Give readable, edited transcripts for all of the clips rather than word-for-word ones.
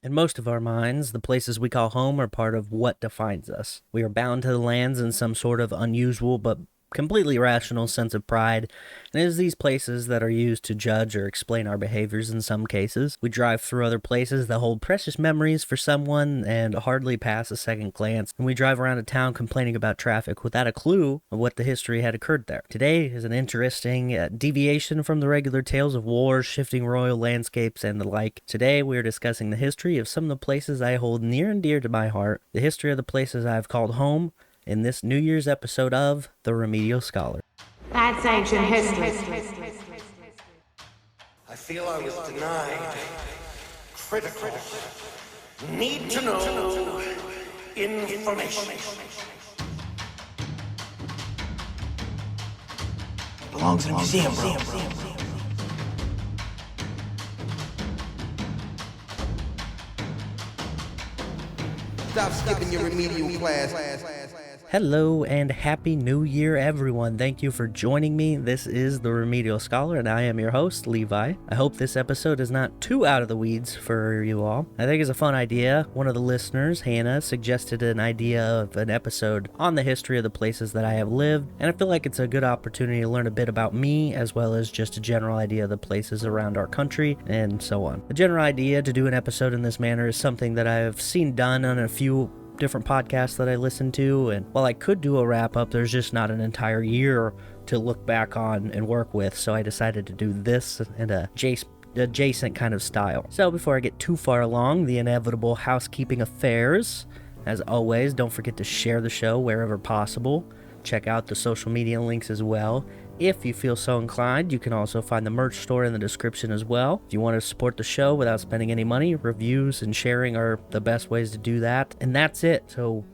In most of our minds, the places we call home are part of what defines us. We are bound to the lands in some sort of unusual but completely rational sense of pride, and it is these places that are used to judge or explain our behaviors in some cases. We drive through other places that hold precious memories for someone and hardly pass a second glance, and we drive around a town complaining about traffic without a clue of what the history had occurred there. Today is an interesting deviation from the regular tales of wars, shifting royal landscapes, and the like. Today we are discussing the history of some of the places I hold near and dear to my heart, the history of the places I have called home, in this New Year's episode of The Remedial Scholar. That's ancient history. I feel I was denied critical, need to know information. Belongs in a museum, bro. Stop skipping your remedial class. Hello and Happy New Year, everyone. Thank you for joining me. This is The Remedial Scholar, and I am your host, Levi. I hope this episode is not too out of the weeds for you all. I think it's a fun idea. One of the listeners, Hannah, suggested an idea of an episode on the history of the places that I have lived, and I feel like it's a good opportunity to learn a bit about me, as well as just a general idea of the places around our country, and so on. The general idea to do an episode in this manner is something that I have seen done on a few different podcasts that I listen to, and while I could do a wrap-up, there's just not an entire year to look back on and work with, so I decided to do this in a adjacent kind of style. So before I get too far along, the inevitable housekeeping affairs. As always, don't forget to share the show wherever possible. Check out the social media links as well. If you feel so inclined, you can also find the merch store in the description as well. If you want to support the show without spending any money, reviews and sharing are the best ways to do that. And that's it. So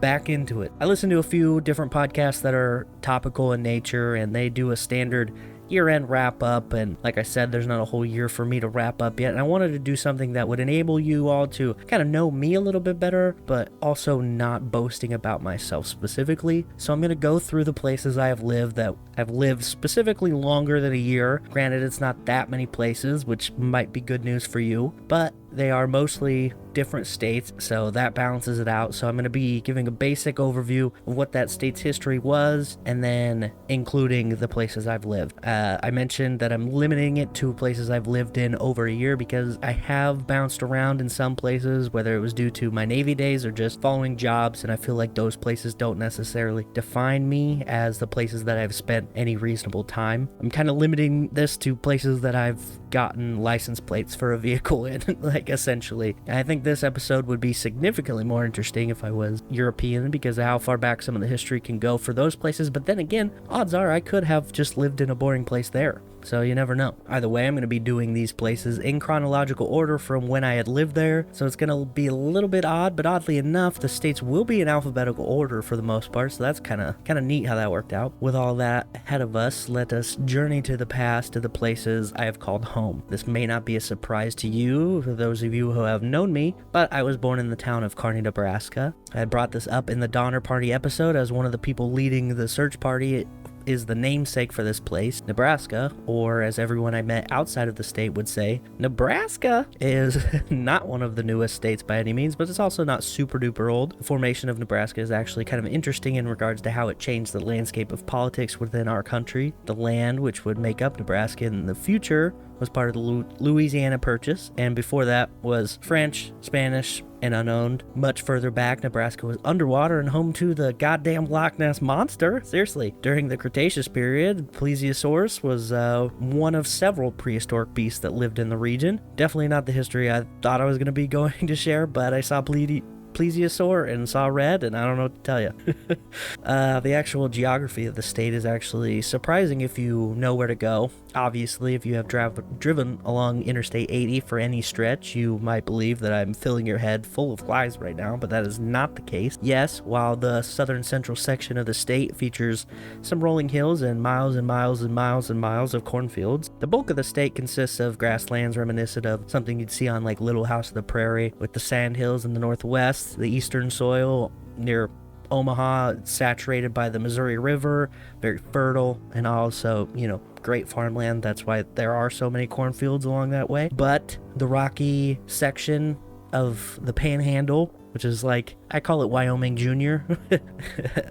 back into it. I listen to a few different podcasts that are topical in nature, and they do a standard year-end wrap-up, and like I said, there's not a whole year for me to wrap up yet, and I wanted to do something that would enable you all to kind of know me a little bit better, but also not boasting about myself specifically. So I'm going to go through the places I have lived that I've lived specifically longer than a year. Granted, it's not that many places, which might be good news for you, but they are mostly different states, so that balances it out. So I'm going to be giving a basic overview of what that state's history was, and then including the places I've lived. I mentioned that I'm limiting it to places I've lived in over a year because I have bounced around in some places, whether it was due to my Navy days or just following jobs, and I feel like those places don't necessarily define me as the places that I've spent any reasonable time. I'm kind of limiting this to places that I've gotten license plates for a vehicle in, like essentially. And I think this episode would be significantly more interesting if I was European because of how far back some of the history can go for those places, but then again, odds are I could have just lived in a boring place there. So you never know. Either way, I'm going to be doing these places in chronological order from when I had lived there, so it's going to be a little bit odd, but oddly enough, the states will be in alphabetical order for the most part, so that's kind of neat how that worked out. With all that ahead of us, let us journey to the past, to the places I have called home. This may not be a surprise to you, for those of you who have known me, but I was born in the town of Kearney, Nebraska. I brought this up in the Donner Party episode as one of the people leading the search party is the namesake for this place. Nebraska, or as everyone I met outside of the state would say, Nebraska is not one of the newest states by any means, but it's also not super duper old. The formation of Nebraska is actually kind of interesting in regards to how it changed the landscape of politics within our country. The land which would make up Nebraska in the future was part of the Louisiana Purchase, and before that was French, Spanish, and unowned. Much further back, Nebraska was underwater and home to the goddamn Loch Ness Monster. Seriously. During the Cretaceous period, Plesiosaurus was one of several prehistoric beasts that lived in the region. Definitely not the history I thought I was going to be going to share, but I saw plesiosaur and saw red, and I don't know what to tell you. The actual geography of the state is actually surprising if you know where to go. Obviously, if you have driven along Interstate 80 for any stretch, you might believe that I'm filling your head full of lies right now, but that is not the case. Yes, while the southern central section of the state features some rolling hills and miles and miles and miles and miles of cornfields, the bulk of the state consists of grasslands reminiscent of something you'd see on like Little House of the Prairie, with the sand hills in the northwest, the eastern soil near Omaha, saturated by the Missouri River, very fertile, and also, great farmland. That's why there are so many cornfields along that way. But the rocky section of the Panhandle, which is like, I call it Wyoming Junior.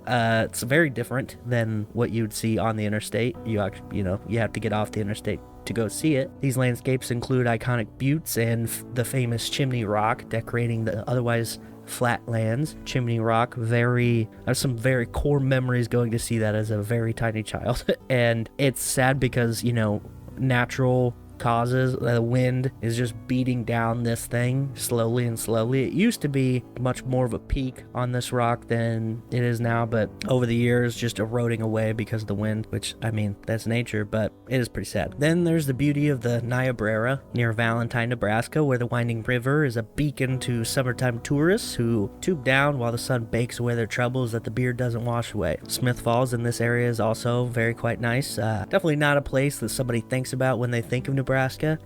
It's very different than what you'd see on the interstate. You have to get off the interstate to go see it. These landscapes include iconic buttes and the famous Chimney Rock decorating the otherwise flatlands. Chimney Rock, I have some very core memories going to see that as a very tiny child. And it's sad because, natural causes, the wind is just beating down this thing slowly and slowly. It used to be much more of a peak on this rock than it is now, but over the years just eroding away because of the wind, which, that's nature, but it is pretty sad. Then there's the beauty of the Niobrara near Valentine, Nebraska, where the winding river is a beacon to summertime tourists who tube down while the sun bakes away their troubles that the beard doesn't wash away. Smith Falls in this area is also quite nice. Definitely not a place that somebody thinks about when they think of Nebraska.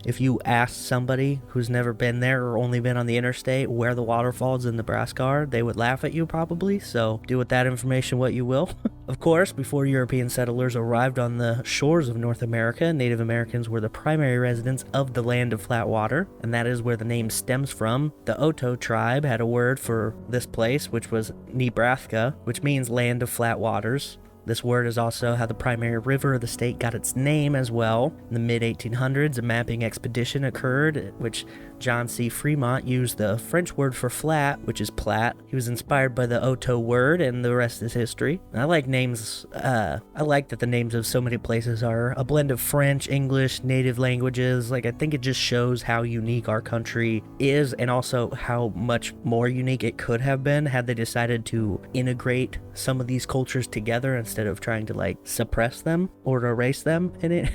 If you ask somebody who's never been there or only been on the interstate where the waterfalls in Nebraska are, they would laugh at you probably, so do with that information what you will. Of course, before European settlers arrived on the shores of North America, Native Americans were the primary residents of the land of flat water, and that is where the name stems from. The Oto tribe had a word for this place, which was Nebraska, which means land of flat waters. This word is also how the primary river of the state got its name as well. In the mid-1800s, a mapping expedition occurred, which John C. Fremont used the French word for flat, which is plat. He was inspired by the Oto word, and the rest is history. I like names. I like that the names of so many places are a blend of French, English, native languages. I think it just shows how unique our country is, and also how much more unique it could have been had they decided to integrate some of these cultures together instead of trying to suppress them or to erase them in it.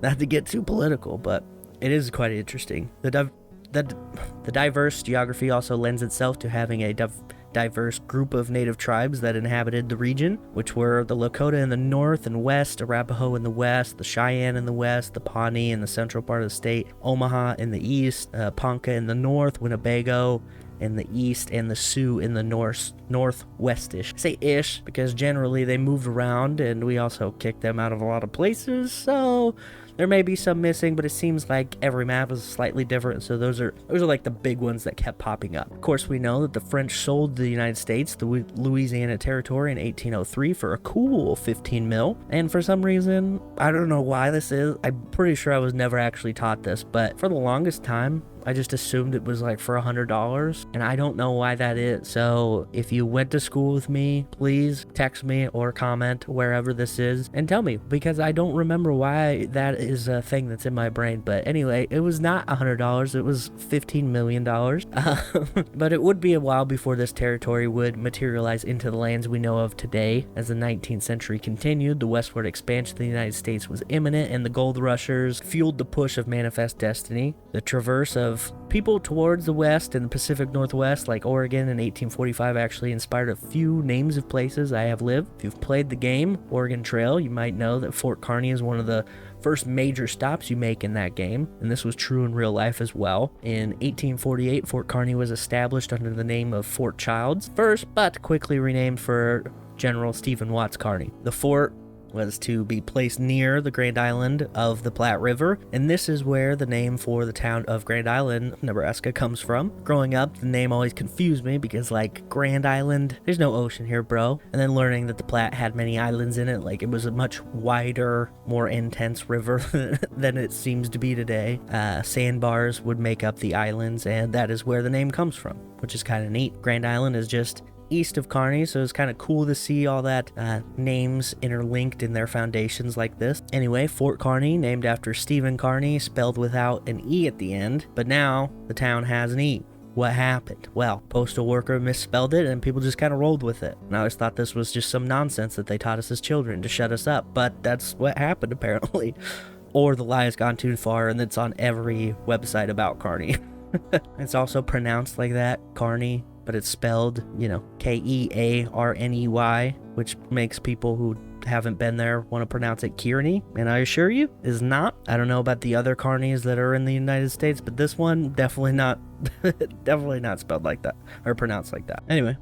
Not to get too political, but it is quite interesting. The diverse geography also lends itself to having a diverse group of native tribes that inhabited the region, which were the Lakota in the north and west, Arapaho in the west, the Cheyenne in the west, the Pawnee in the central part of the state, Omaha in the east, Ponca in the north, Winnebago in the east, and the Sioux in the northwestish. I say ish because generally they moved around and we also kicked them out of a lot of places, so there may be some missing, but it seems like every map is slightly different, so those are the big ones that kept popping up. Of course, we know that the French sold the United States the Louisiana Territory in 1803 for a cool 15 mil, and for some reason, I don't know why this is, I'm pretty sure I was never actually taught this, but for the longest time, I just assumed it was for $100, and I don't know why that is. So if you went to school with me, please text me or comment wherever this is and tell me, because I don't remember why that is a thing that's in my brain. But anyway, it was not $100, it was $15 million. But it would be a while before this territory would materialize into the lands we know of today. As the 19th century continued, the westward expansion of the United States was imminent, and the gold rushers fueled the push of Manifest Destiny. The traverse of people towards the west and the Pacific Northwest, like Oregon in 1845, actually inspired a few names of places I have lived. If you've played the game Oregon Trail, you might know that Fort Kearny is one of the first major stops you make in that game, and this was true in real life as well. In 1848, Fort Kearny was established under the name of Fort Childs first, but quickly renamed for General Stephen Watts Kearny. The fort was to be placed near the Grand Island of the Platte River, and this is where the name for the town of Grand Island, Nebraska, comes from. Growing up, the name always confused me because, Grand Island, there's no ocean here, bro. And then learning that the Platte had many islands in it, it was a much wider, more intense river than it seems to be today. Sandbars would make up the islands, and that is where the name comes from, which is kind of neat. Grand Island is just east of Kearny, so it's kind of cool to see all that names interlinked in their foundations like this. Anyway, Fort Kearny, named after Stephen Kearny, spelled without an E at the end, but now the town has an E. What happened? Well, postal worker misspelled it and people just kind of rolled with it. And I always thought this was just some nonsense that they taught us as children to shut us up, but that's what happened apparently. Or the lie has gone too far and it's on every website about Kearny. It's also pronounced like that, Kearny, but it's spelled, Kearney, which makes people who haven't been there want to pronounce it Kearney, and I assure you, is not. I don't know about the other Kearneys that are in the United States, but this one, definitely not spelled like that, or pronounced like that. Anyway,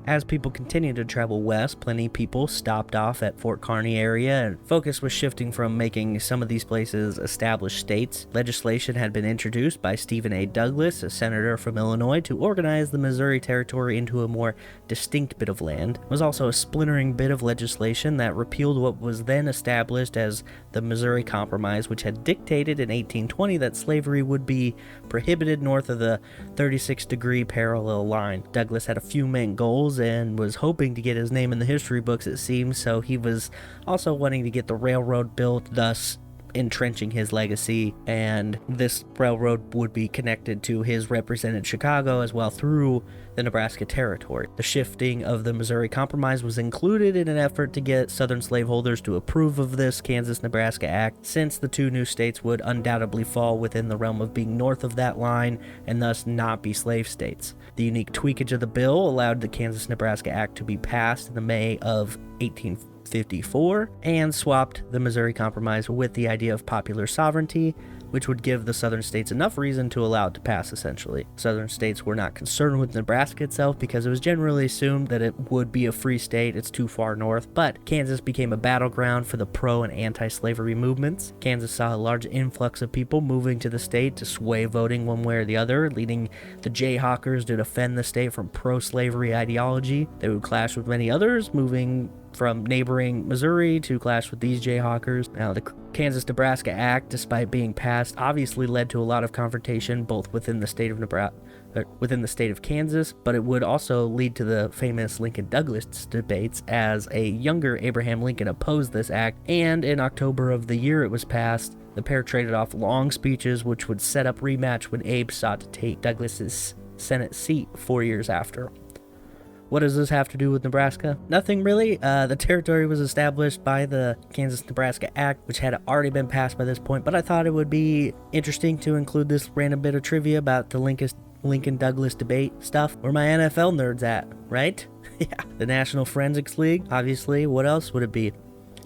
As people continued to travel west, plenty of people stopped off at Fort Kearny area, and focus was shifting from making some of these places established states. Legislation had been introduced by Stephen A. Douglas, a senator from Illinois, to organize the Missouri Territory into a more distinct bit of land. It was also a splintering bit of legislation that repealed what was then established as the Missouri Compromise, which had dictated in 1820 that slavery would be prohibited north of the 36-degree parallel line. Douglas had a few main goals and was hoping to get his name in the history books, it seems, so he was also wanting to get the railroad built, thus entrenching his legacy, and this railroad would be connected to his represented Chicago as well through the Nebraska Territory. The shifting of the Missouri Compromise was included in an effort to get Southern slaveholders to approve of this Kansas-Nebraska Act, since the two new states would undoubtedly fall within the realm of being north of that line and thus not be slave states. The unique tweakage of the bill allowed the Kansas-Nebraska Act to be passed in the May of 1854 and swapped the Missouri Compromise with the idea of popular sovereignty, which would give the southern states enough reason to allow it to pass, essentially. Southern states were not concerned with Nebraska itself because it was generally assumed that it would be a free state, it's too far north, but Kansas became a battleground for the pro- and anti-slavery movements. Kansas saw a large influx of people moving to the state to sway voting one way or the other, leading the Jayhawkers to defend the state from pro-slavery ideology. They would clash with many others, moving from neighboring Missouri to clash with these Jayhawkers. Now, the Kansas-Nebraska Act, despite being passed, obviously led to a lot of confrontation both within the state of Nebraska, within the state of Kansas, but it would also lead to the famous Lincoln-Douglas debates, as a younger Abraham Lincoln opposed this act, and in October of the year it was passed, the pair traded off long speeches which would set up rematch when Abe sought to take Douglas's Senate seat 4 years after. What does this have to do with Nebraska? Nothing really. The territory was established by the Kansas-Nebraska Act, which had already been passed by this point, but I thought it would be interesting to include this random bit of trivia about the Lincoln-Douglas debate stuff. Where my NFL nerds at, right? Yeah. The National Forensics League, obviously. What else would it be?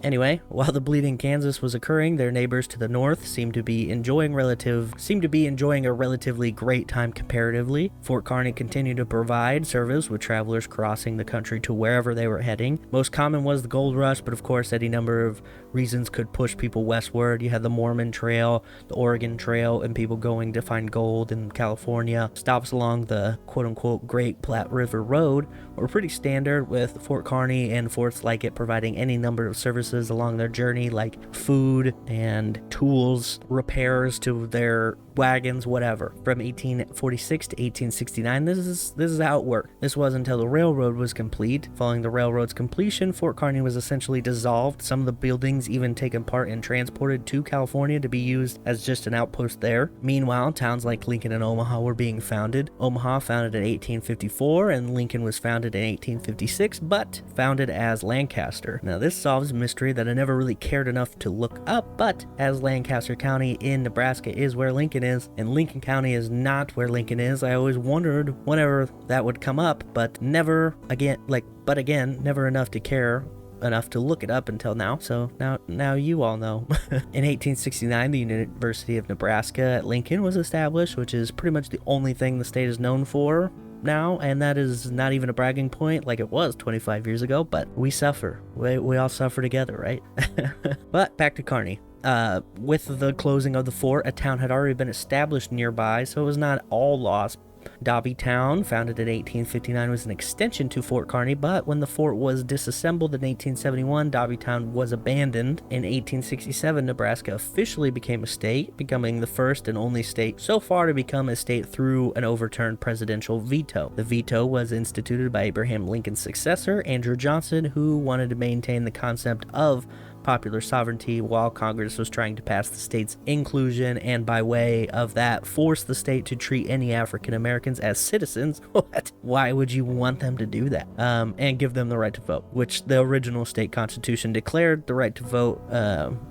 Anyway, while the bleeding Kansas was occurring, their neighbors to the north seemed to be enjoying a relatively great time comparatively. Fort Kearny continued to provide service with travelers crossing the country to wherever they were heading. Most common was the gold rush, but of course any number of reasons could push people westward. You had the Mormon Trail, the Oregon Trail, and people going to find gold in California. Stops along the quote-unquote Great Platte River Road were pretty standard, with Fort Kearny and forts like it providing any number of services along their journey, like food and tools, repairs to their wagons, whatever. From 1846 to 1869, this is how it worked. This was until the railroad was complete. Following the railroad's completion, Fort Kearny was essentially dissolved, some of the buildings even taken part and transported to California to be used as just an outpost there. Meanwhile, towns like Lincoln and Omaha were being founded. Omaha founded in 1854 and Lincoln was founded in 1856, but founded as Lancaster. Now this solves a mystery that I never really cared enough to look up, but as Lancaster County in Nebraska is where Lincoln is, and Lincoln County is not where Lincoln is, I always wondered whenever that would come up, but never enough to care enough to look it up until now. So now you all know. In 1869, the University of Nebraska at Lincoln was established, which is pretty much the only thing the state is known for now, and that is not even a bragging point like it was 25 years ago, but we suffer. We all suffer together, right? But back to Kearny. With the closing of the fort, a town had already been established nearby, so it was not all lost. Dobby Town, founded in 1859, was an extension to Fort Kearny, but when the fort was disassembled in 1871, Dobby Town was abandoned. In 1867, Nebraska officially became a state, becoming the first and only state so far to become a state through an overturned presidential veto. The veto was instituted by Abraham Lincoln's successor, Andrew Johnson, who wanted to maintain the concept of popular sovereignty while Congress was trying to pass the state's inclusion, and by way of that force the state to treat any African Americans as citizens. What? Why would you want them to do that? And give them the right to vote, which the original state constitution declared the right to vote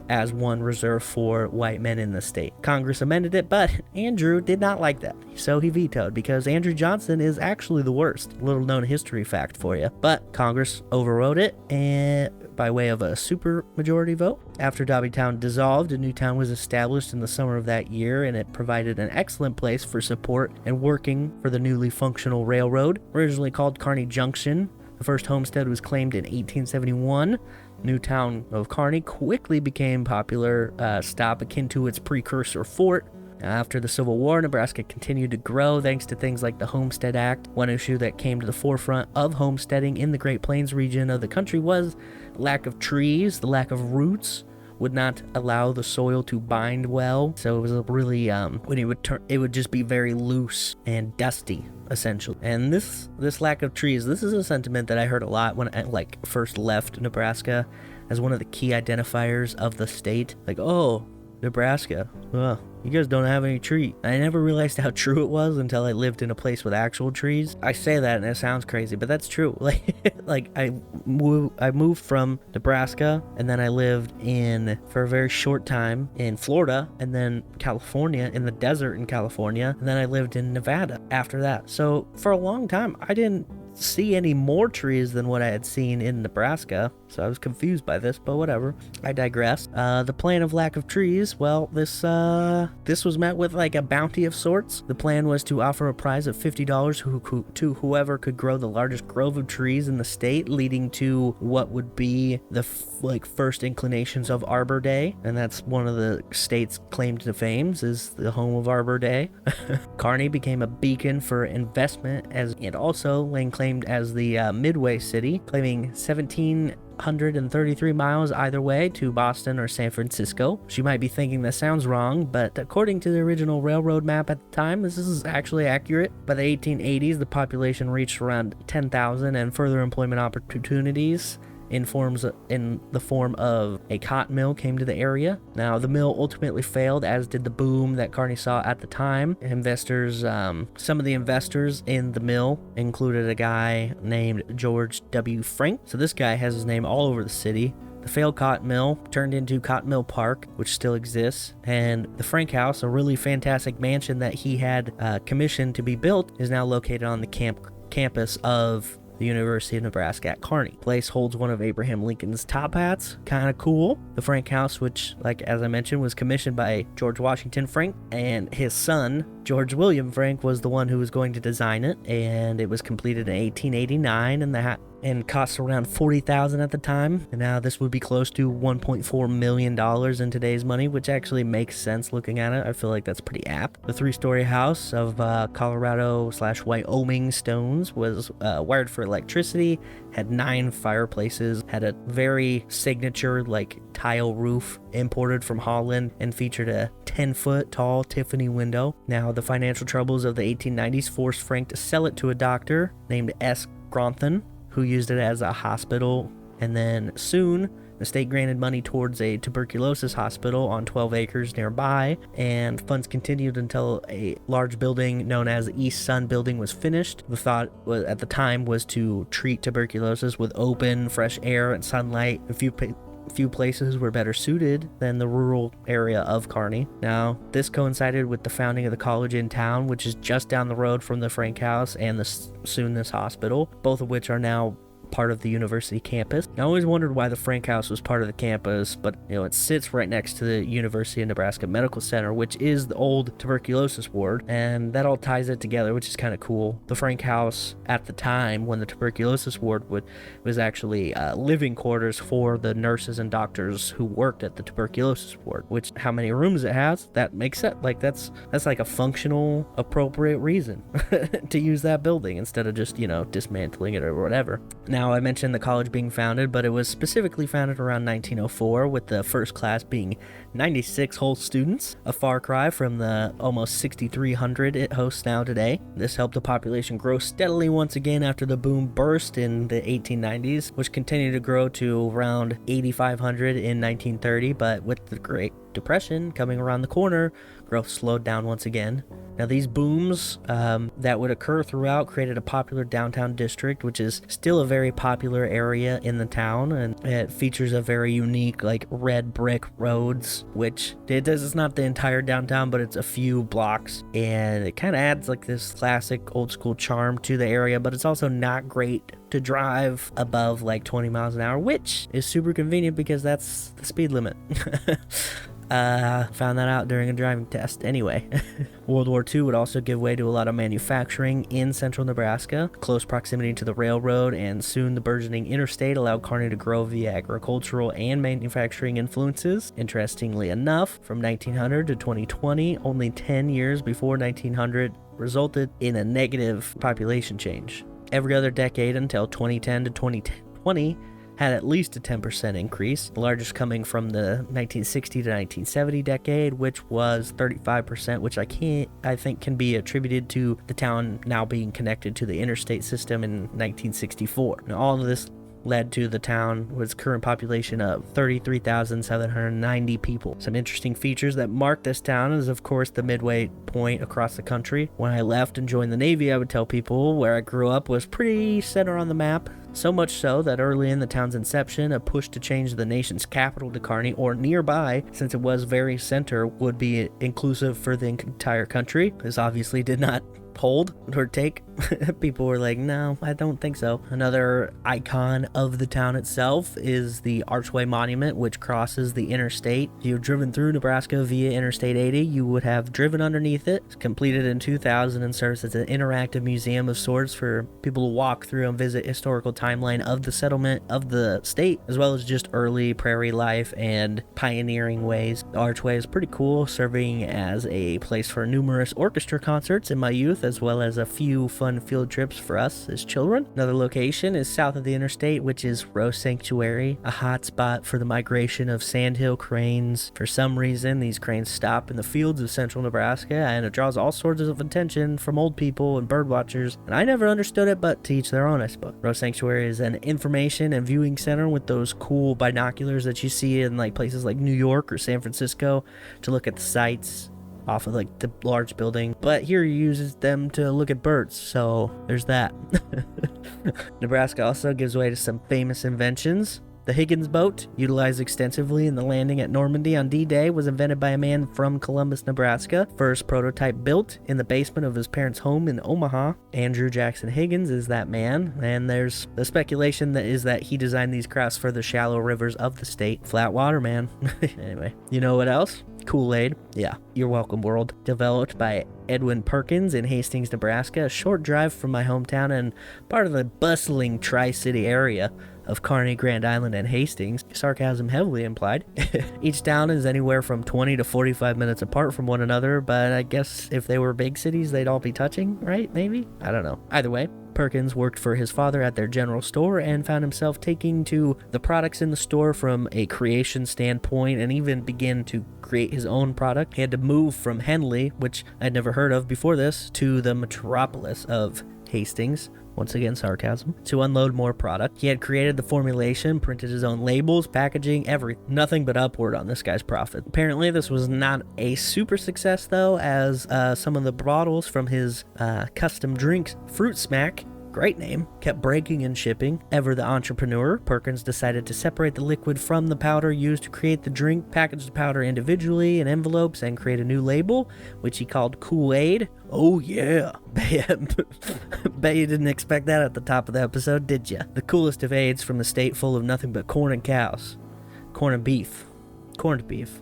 as one reserved for white men in the state. Congress amended it, but Andrew did not like that, so he vetoed, because Andrew Johnson is actually the worst. Little known history fact for you. But Congress overrode it, and by way of a super majority vote. After Dobbytown dissolved, a new town was established in the summer of that year, and it provided an excellent place for support and working for the newly functional railroad. Originally called Kearney Junction, the first homestead was claimed in 1871. New town of Kearney quickly became popular stop akin to its precursor fort. After the Civil War, Nebraska continued to grow thanks to things like the Homestead Act. One issue that came to the forefront of homesteading in the Great Plains region of the country was lack of trees. The lack of roots would not allow the soil to bind well, so it was a really when it would turn, it would just be very loose and dusty, essentially. And this lack of trees, this is a sentiment that I heard a lot when I first left Nebraska, as one of the key identifiers of the state. Like, oh, Nebraska, well, you guys don't have any trees. I never realized how true it was until I lived in a place with actual trees. I say that and it sounds crazy, but that's true. Like I moved from Nebraska, and then I lived for a very short time in Florida, and then California, in the desert in California, and then I lived in Nevada after that. So for a long time, I didn't see any more trees than what I had seen in Nebraska, so I was confused by this, but whatever. I digress. The plan of lack of trees, well, this was met with like a bounty of sorts. The plan was to offer a prize of $50 to whoever could grow the largest grove of trees in the state, leading to what would be the first inclinations of Arbor Day, and that's one of the state's claim to fame, is the home of Arbor Day. Kearney became a beacon for investment, as it also laying claimed as the Midway City, claiming 1,733 miles either way to Boston or San Francisco. She might be thinking that sounds wrong, but according to the original railroad map at the time, this is actually accurate. By the 1880s, the population reached around 10,000, and further employment opportunities in the form of a cotton mill came to the area. Now, the mill ultimately failed, as did the boom that Kearney saw at the time. Some of the investors in the mill included a guy named George W. Frank. So this guy has his name all over the city. The failed cotton mill turned into Cotton Mill Park, which still exists, and the Frank House, a really fantastic mansion that he had commissioned to be built, is now located on the campus of the University of Nebraska at Kearney. The place holds one of Abraham Lincoln's top hats. Kind of cool. The Frank House, which, as I mentioned, was commissioned by George Washington Frank, and his son, George William Frank, was the one who was going to design it, and it was completed in 1889, and cost around $40,000 at the time, and now this would be close to $1.4 million in today's money, which actually makes sense looking at it. I feel like that's pretty apt. The 3-story house of Colorado/Wyoming stones was wired for electricity, had 9 fireplaces, had a very signature tile roof imported from Holland, and featured a 10-foot tall Tiffany window. Now, the financial troubles of the 1890s forced Frank to sell it to a doctor named S. Gronthon, who used it as a hospital, and then soon the state granted money towards a tuberculosis hospital on 12 acres nearby, and funds continued until a large building known as the East Sun Building was finished. The thought at the time was to treat tuberculosis with open, fresh air and sunlight. A few places were better suited than the rural area of Kearney. Now, this coincided with the founding of the college in town, which is just down the road from the Frank House and this hospital, both of which are now part of the university campus. I always wondered why the Frank House was part of the campus, but it sits right next to the University of Nebraska Medical Center, which is the old tuberculosis ward, and that all ties it together, which is kind of cool. The Frank House at the time, when the tuberculosis ward was actually living quarters for the nurses and doctors who worked at the tuberculosis ward, which how many rooms it has, that makes it that's like a functional, appropriate reason to use that building instead of just dismantling it or whatever. Now, I mentioned the college being founded, but it was specifically founded around 1904, with the first class being 96 whole students, a far cry from the almost 6,300 it hosts now today. This helped the population grow steadily once again after the boom burst in the 1890s, which continued to grow to around 8,500 in 1930, but with the Great Depression coming around the corner, growth slowed down once again. Now, these booms that would occur throughout created a popular downtown district, which is still a very popular area in the town, and it features a very unique, like, red brick roads, which it's not the entire downtown, but it's a few blocks, and it kind of adds like this classic old school charm to the area, but it's also not great to drive above like 20 miles an hour, which is super convenient because that's the speed limit. Found that out during a driving test. Anyway, World War II would also give way to a lot of manufacturing in central Nebraska. Close proximity to the railroad and soon the burgeoning interstate allowed Kearney to grow via agricultural and manufacturing influences. Interestingly enough, from 1900 to 2020, only 10 years before 1900 resulted in a negative population change. Every other decade until 2010 to 2020 had at least a 10% increase, the largest coming from the 1960 to 1970 decade, which was 35%, which I think can be attributed to the town now being connected to the interstate system in 1964. Now, all of this led to the town with its current population of 33,790 people. Some interesting features that mark this town is, of course, the midway point across the country. When I left and joined the Navy, I would tell people where I grew up was pretty center on the map. So much so that early in the town's inception, a push to change the nation's capital to Kearney or nearby, since it was very center, would be inclusive for the entire country. This obviously did not hold or take. People were like, no, I don't think so. Another icon of the town itself is the Archway Monument, which crosses the interstate. If you've driven through Nebraska via Interstate 80, you would have driven underneath it. It's completed in 2000 and serves as an interactive museum of sorts for people to walk through and visit historical timeline of the settlement of the state, as well as just early prairie life and pioneering ways. The Archway is pretty cool, serving as a place for numerous orchestra concerts in my youth, as well as a few fun field trips for us as children. Another location is south of the interstate, which is Rose Sanctuary, a hot spot for the migration of sandhill cranes. For some reason, these cranes stop in the fields of central Nebraska, and it draws all sorts of attention from old people and bird watchers, and I never understood it, but to each their own, I suppose. Rose Sanctuary is an information and viewing center with those cool binoculars that you see in like places like New York or San Francisco to look at the sights off of like the large building, but here he uses them to look at birds, so there's that. Nebraska also gives way to some famous inventions. The Higgins boat, utilized extensively in the landing at Normandy on D-Day, was invented by a man from Columbus, Nebraska. First prototype built in the basement of his parents' home in Omaha. Andrew Jackson Higgins is that man, and there's the speculation that he designed these crafts for the shallow rivers of the state. Flat water, man. Anyway, you know what else? Kool-Aid. Yeah, you're welcome, world. Developed by Edwin Perkins in Hastings, Nebraska, a short drive from my hometown and part of the bustling Tri-City area of Kearney, Grand Island, and Hastings. Sarcasm heavily implied. Each town is anywhere from 20 to 45 minutes apart from one another, but I guess if they were big cities, they'd all be touching, right? Maybe? I don't know. Either way, Perkins worked for his father at their general store and found himself taking to the products in the store from a creation standpoint and even began to create his own product. He had to move from Henley, which I'd never heard of before this, to the metropolis of Hastings. Once again, sarcasm. To unload more product. He had created the formulation, printed his own labels, packaging, nothing but upward on this guy's profit. Apparently, this was not a super success, though, as some of the bottles from his custom drinks, Fruit Smack, great name, kept breaking and shipping. Ever the entrepreneur, Perkins decided to separate the liquid from the powder used to create the drink, package the powder individually in envelopes, and create a new label, which he called Kool-Aid. Oh yeah. Bet you didn't expect that at the top of the episode, did ya? The coolest of aids from a state full of nothing but corn and cows. Corn and beef. Corned beef.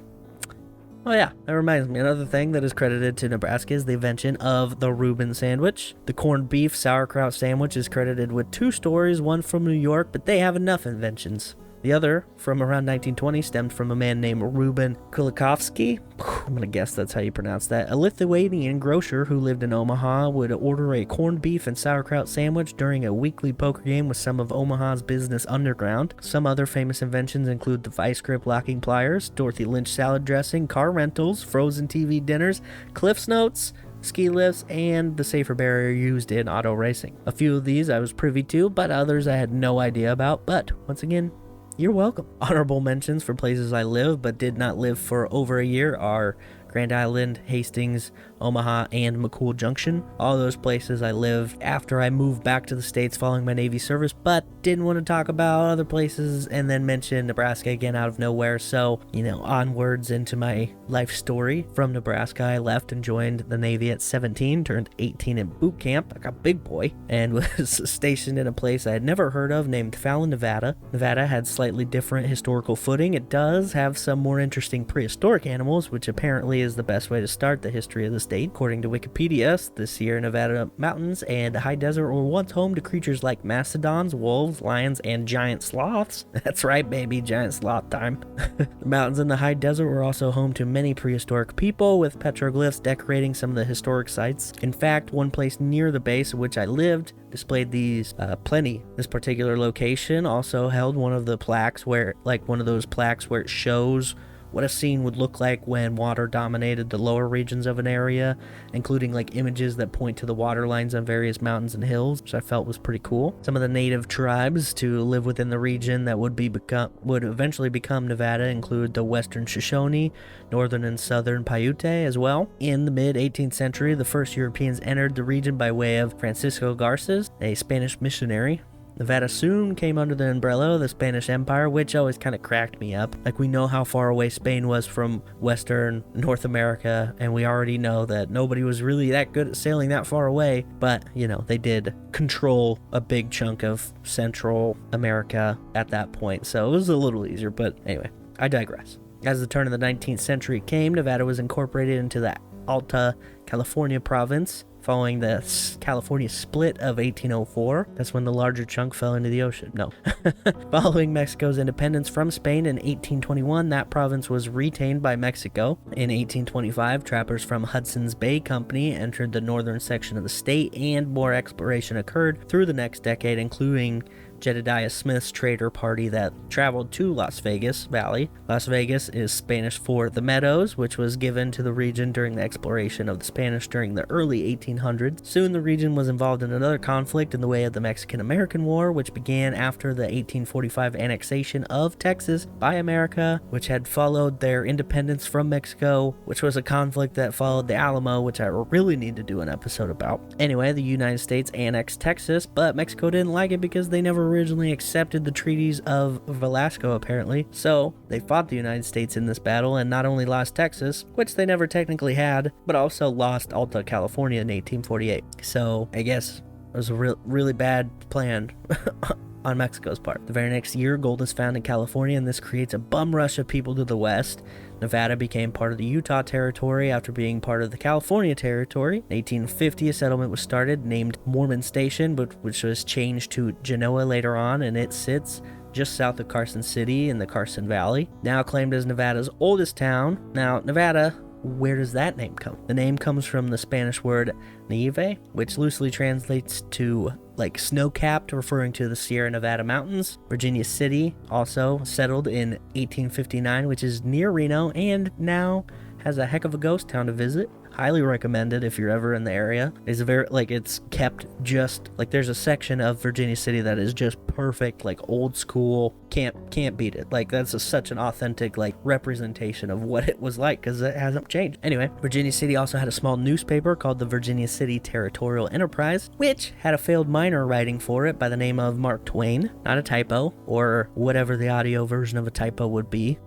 Oh yeah, that reminds me, another thing that is credited to Nebraska is the invention of the Reuben sandwich. The corned beef sauerkraut sandwich is credited with 2 stories, one from New York, but they have enough inventions. The other, from around 1920, stemmed from a man named Reuben Kulikovsky. I'm going to guess that's how you pronounce that. A Lithuanian grocer who lived in Omaha would order a corned beef and sauerkraut sandwich during a weekly poker game with some of Omaha's business underground. Some other famous inventions include the vice grip locking pliers, Dorothy Lynch salad dressing, car rentals, frozen TV dinners, Cliff's Notes, ski lifts, and the safer barrier used in auto racing. A few of these I was privy to, but others I had no idea about, but once again, you're welcome. Honorable mentions for places I live but did not live for over a year are Grand Island, Hastings, Omaha, and McCool Junction. All those places I lived after I moved back to the States following my Navy service, but didn't want to talk about other places and then mention Nebraska again out of nowhere. So, onwards into my life story. From Nebraska, I left and joined the Navy at 17, turned 18 in boot camp like a big boy, and was stationed in a place I had never heard of named Fallon, Nevada. Nevada had slightly different historical footing. It does have some more interesting prehistoric animals, which apparently is the best way to start the history of the state. According to Wikipedia, the Sierra Nevada mountains and high desert were once home to creatures like mastodons, wolves, lions, and giant sloths. That's right, baby, giant sloth time. The mountains in the high desert were also home to many prehistoric people, with petroglyphs decorating some of the historic sites. In fact, one place near the base of which I lived displayed these plenty. This particular location also held one of the plaques where, one of those plaques where it shows what a scene would look like when water dominated the lower regions of an area, including images that point to the water lines on various mountains and hills, which I felt was pretty cool. Some of the native tribes to live within the region that would eventually become Nevada include the Western Shoshone, Northern and Southern Paiute as well. In the mid-18th century, the first Europeans entered the region by way of Francisco Garces, a Spanish missionary. Nevada soon came under the umbrella of the Spanish Empire, which always kind of cracked me up. We know how far away Spain was from Western North America, and we already know that nobody was really that good at sailing that far away, but, they did control a big chunk of Central America at that point, so it was a little easier, but anyway, I digress. As the turn of the 19th century came, Nevada was incorporated into the Alta California province, following the California split of 1804. That's when the larger chunk fell into the ocean. No. Following Mexico's independence from Spain in 1821, that province was retained by Mexico. In 1825, trappers from Hudson's Bay Company entered the northern section of the state, and more exploration occurred through the next decade, including Jedediah Smith's trader party that traveled to Las Vegas Valley. Las Vegas is Spanish for the Meadows, which was given to the region during the exploration of the Spanish during the early 1800s. Soon the region was involved in another conflict in the way of the Mexican-American War, which began after the 1845 annexation of Texas by America, which had followed their independence from Mexico, which was a conflict that followed the Alamo, which I really need to do an episode about. Anyway, the United States annexed Texas, but Mexico didn't like it because they never originally accepted the treaties of Velasco, apparently. So they fought the United States in this battle and not only lost Texas, which they never technically had, but also lost Alta California in 1848. So I guess it was a really bad plan on Mexico's part. The very next year, gold is found in California, and this creates a bum rush of people to the west. Nevada became part of the Utah Territory after being part of the California Territory. In 1850, a settlement was started named Mormon Station, which was changed to Genoa later on, and it sits just south of Carson City in the Carson Valley, now claimed as Nevada's oldest town. Now, Nevada, where does that name come? The name comes from the Spanish word nieve, which loosely translates to snow-capped, referring to the Sierra Nevada mountains. Virginia City also settled in 1859, which is near Reno, and now has a heck of a ghost town to visit. Highly recommended if you're ever in the area. It's it's kept just there's a section of Virginia City that is just perfect, old school. Can't beat it. That's such an authentic representation of what it was like, because it hasn't changed. Anyway, Virginia City also had a small newspaper called the Virginia City Territorial Enterprise, which had a failed miner writing for it by the name of Mark Twain. Not a typo, or whatever the audio version of a typo would be.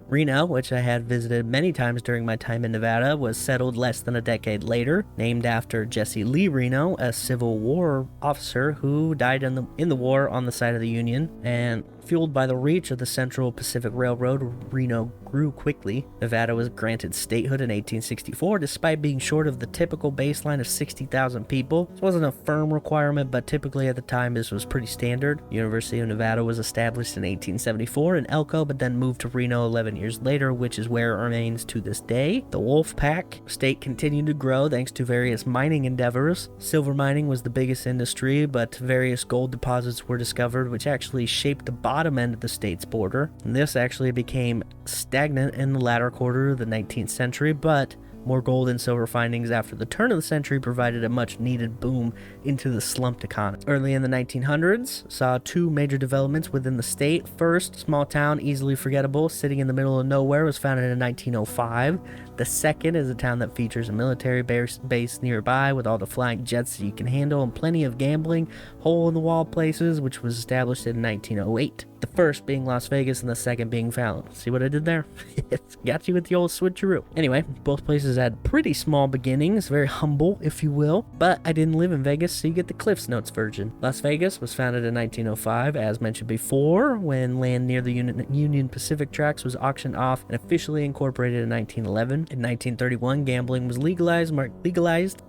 Reno, which I had visited many times during my time in Nevada, was settled less than a decade later, named after Jesse Lee Reno, a Civil War officer who died in the war on the side of the Union. And fueled by the reach of the Central Pacific Railroad, Reno grew quickly. Nevada was granted statehood in 1864, despite being short of the typical baseline of 60,000 people. This wasn't a firm requirement, but typically at the time this was pretty standard. University of Nevada was established in 1874 in Elko, but then moved to Reno 11 years later, which is where it remains to this day. The Wolf Pack state continued to grow thanks to various mining endeavors. Silver mining was the biggest industry, but various gold deposits were discovered, which actually shaped the bottom end of the state's border. And this actually became stagnant in the latter quarter of the 19th century, but More gold and silver findings after the turn of the century provided a much-needed boom into the slumped economy. Early in the 1900s, saw two major developments within the state. First, small town, easily forgettable, sitting in the middle of nowhere, was founded in 1905. The second is a town that features a military base nearby with all the flying jets that you can handle and plenty of gambling, hole-in-the-wall places, which was established in 1908. The first being Las Vegas and the second being Fallon. See what I did there? Got you with the old switcheroo. Anyway, both places had pretty small beginnings, very humble, if you will, but I didn't live in Vegas, so you get the Cliff's Notes version. Las Vegas was founded in 1905, as mentioned before, when land near the Union Pacific tracks was auctioned off and officially incorporated in 1911. In 1931, gambling was legalized,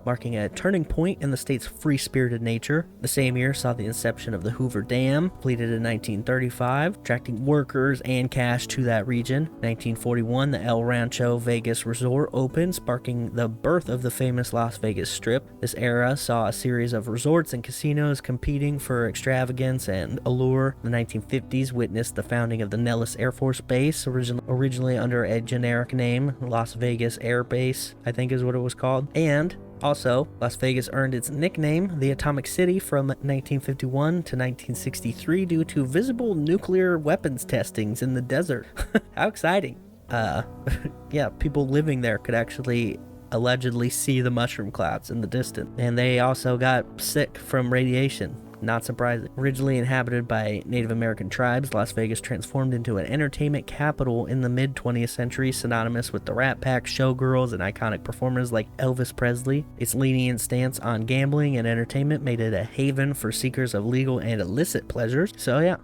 marking a turning point in the state's free-spirited nature. The same year saw the inception of the Hoover Dam, completed in 1935, attracting workers and cash to that region. 1941, the El Rancho Vegas Resort opened, sparking the birth of the famous Las Vegas Strip. This era saw a series of resorts and casinos competing for extravagance and allure. The 1950s witnessed the founding of the Nellis Air Force Base, originally under a generic name, Las Vegas Air Base, I think is what it was called. And also, Las Vegas earned its nickname, the Atomic City, from 1951 to 1963 due to visible nuclear weapons testings in the desert. How exciting. Yeah, people living there could actually allegedly see the mushroom clouds in the distance. And they also got sick from radiation. Not surprising. Originally inhabited by Native American tribes, Las Vegas transformed into an entertainment capital in the mid-20th century, synonymous with the Rat Pack, showgirls, and iconic performers like Elvis Presley. Its lenient stance on gambling and entertainment made it a haven for seekers of legal and illicit pleasures. So yeah,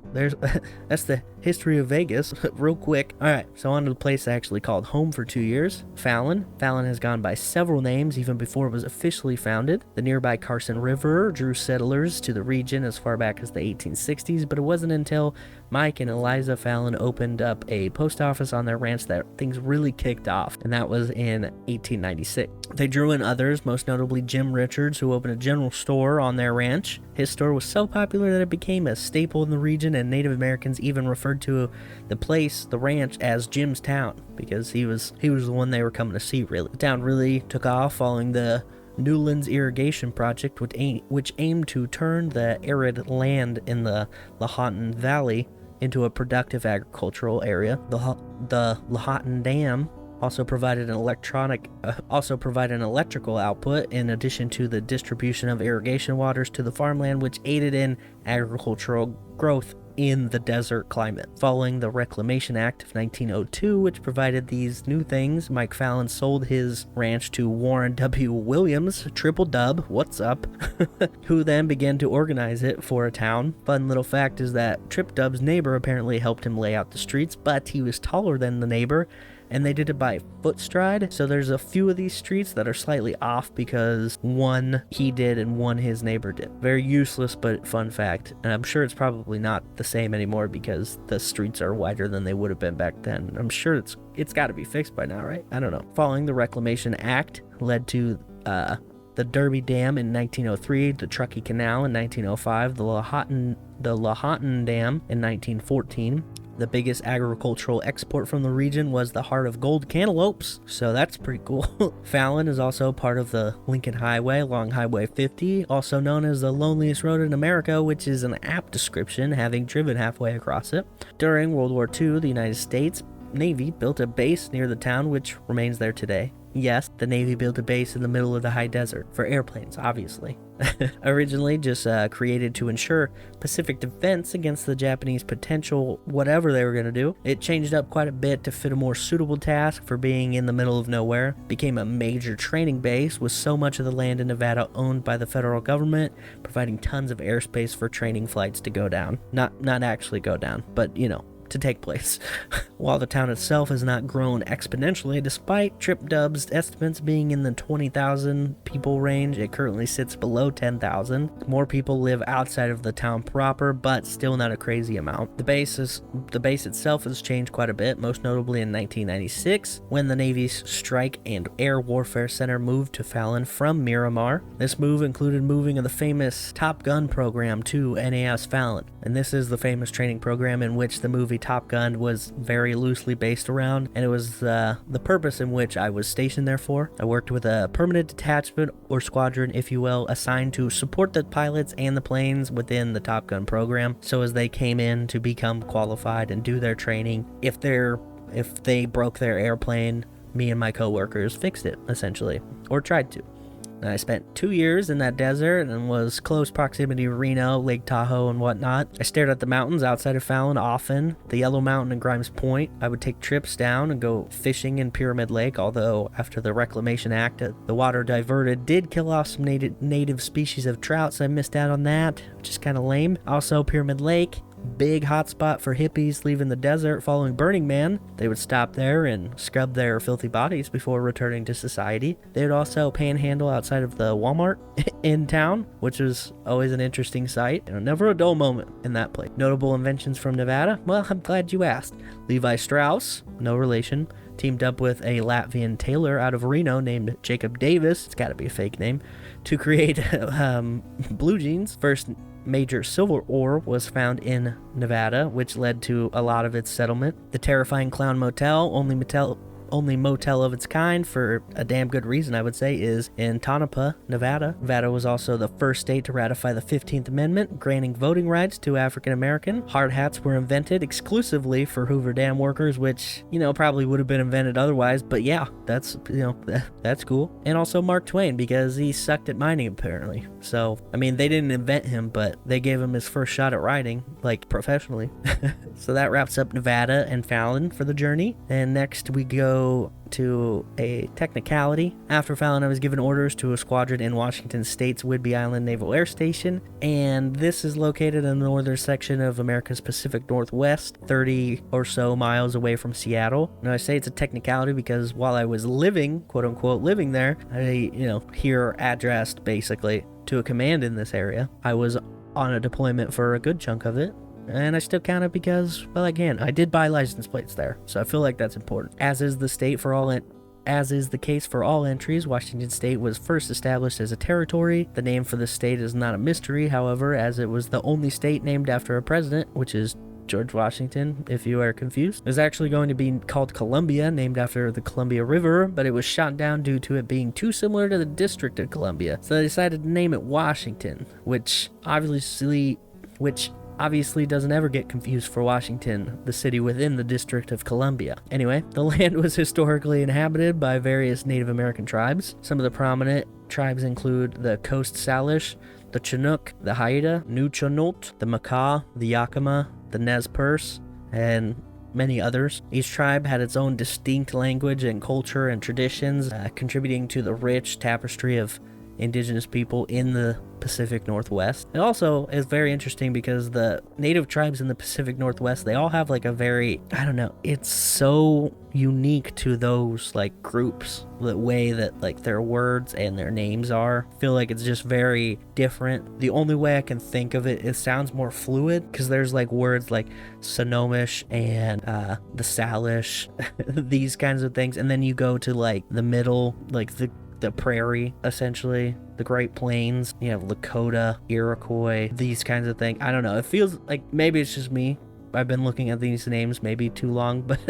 that's the history of Vegas, real quick. Alright, so on to the place actually called home for 2 years, Fallon. Fallon has gone by several names even before it was officially founded. The nearby Carson River drew settlers to the region as far back as the 1860s, but it wasn't until Mike and Eliza Fallon opened up a post office on their ranch that things really kicked off, and that was in 1896. They drew in others, most notably Jim Richards, who opened a general store on their ranch. His store was so popular that it became a staple in the region, and Native Americans even referred to the ranch, as Jim's Town, because he was the one they were coming to see, really. The town really took off following the Newlands irrigation project, which aimed to turn the arid land in the Lahontan Valley into a productive agricultural area. The Lahontan Dam also provided an electrical output in addition to the distribution of irrigation waters to the farmland, which aided in agricultural growth in the desert climate. Following the Reclamation Act of 1902, which provided these new things, Mike Fallon sold his ranch to Warren W. Williams, Triple Dub, what's up, who then began to organize it for a town. Fun little fact is that Trip Dub's neighbor apparently helped him lay out the streets, but he was taller than the neighbor, and they did it by foot stride, so there's a few of these streets that are slightly off because one he did and one his neighbor did. Very useless, but fun fact. And I'm sure it's probably not the same anymore because the streets are wider than they would have been back then. I'm sure it's got to be fixed by now, right? I don't know. Following the Reclamation Act led to the Derby Dam in 1903, the Truckee Canal in 1905, the Lahontan Dam in 1914. The biggest agricultural export from the region was the heart of gold cantaloupes, so that's pretty cool. Fallon is also part of the Lincoln Highway along Highway 50, also known as the loneliest road in America, which is an apt description, having driven halfway across it. During World War II, the United States Navy built a base near the town, which remains there today. Yes, the Navy built a base in the middle of the high desert, for airplanes, obviously. Originally just created to ensure Pacific defense against the Japanese potential whatever they were going to do. It changed up quite a bit to fit a more suitable task for being in the middle of nowhere. Became a major training base with so much of the land in Nevada owned by the federal government, providing tons of airspace for training flights to go down. Not actually go down, but to take place. While the town itself has not grown exponentially, despite Trip Dub's estimates being in the 20,000 people range, it currently sits below 10,000. More people live outside of the town proper, but still not a crazy amount. The base itself has changed quite a bit, most notably in 1996, when the Navy's Strike and Air Warfare Center moved to Fallon from Miramar. This move included moving of the famous Top Gun program to NAS Fallon, and this is the famous training program in which the movie movie Top Gun was very loosely based around, and it was the purpose in which I was stationed there for. I worked with a permanent detachment or squadron, if you will, assigned to support the pilots and the planes within the Top Gun program. So as they came in to become qualified and do their training, if they broke their airplane, me and my coworkers fixed it, essentially, or tried to. And I spent 2 years in that desert and was close proximity to Reno, Lake Tahoe, and whatnot. I stared at the mountains outside of Fallon often, the Yellow Mountain and Grimes Point. I would take trips down and go fishing in Pyramid Lake, although after the Reclamation Act, the water diverted did kill off some native species of trout, so I missed out on that, which is kind of lame. Also, Pyramid Lake, big hotspot for hippies leaving the desert following Burning Man. They would stop there and scrub their filthy bodies before returning to society. They would also panhandle outside of the Walmart in town, which was always an interesting sight. Never a dull moment in that place. Notable inventions from Nevada? Well, I'm glad you asked. Levi Strauss, no relation, teamed up with a Latvian tailor out of Reno named Jacob Davis, it's gotta be a fake name, to create blue jeans. First major silver ore was found in Nevada, which led to a lot of its settlement. The terrifying Clown Motel, only motel of its kind for a damn good reason, I would say, is in Tonopah, Nevada. Nevada was also the first state to ratify the 15th Amendment, granting voting rights to African American. Hard hats were invented exclusively for Hoover Dam workers, which, probably would have been invented otherwise, but yeah, that's cool. And also Mark Twain, because he sucked at mining apparently. So, they didn't invent him, but they gave him his first shot at writing, professionally. So that wraps up Nevada and Fallon for the journey. And next we go to a technicality. After Fallon, I was given orders to a squadron in Washington State's Whidbey Island Naval Air Station, and this is located in the northern section of America's Pacific Northwest, 30 or so miles away from Seattle. Now, I say it's a technicality because while I was living, quote unquote, living there, I, here addressed basically to a command in this area. I was on a deployment for a good chunk of it, and I still count it because, well, again, I did buy license plates there, so I feel like that's important. As is the case for all entries, Washington State was first established as a territory. The name for the state is not a mystery, however, as it was the only state named after a president, which is George Washington, if you are confused. It was actually going to be called Columbia, named after the Columbia River, but it was shot down due to it being too similar to the District of Columbia. So they decided to name it Washington, which obviously doesn't ever get confused for Washington, the city within the District of Columbia. Anyway, the land was historically inhabited by various Native American tribes. Some of the prominent tribes include the Coast Salish, the Chinook, the Haida, Nuchonult, the Makah, the Yakima, the Nez Perce, and many others. Each tribe had its own distinct language and culture and traditions, contributing to the rich tapestry of indigenous people in the Pacific Northwest. It also is very interesting because the native tribes in the Pacific Northwest, they all have a very, it's so unique to those groups, the way that their words and their names are. I feel like it's just very different. The only way I can think of it sounds more fluid because there's words like Sonomish and the Salish, these kinds of things, and then you go to the middle, the prairie, essentially, the Great Plains. You have Lakota, Iroquois, these kinds of things. I don't know. It feels like maybe it's just me. I've been looking at these names maybe too long, but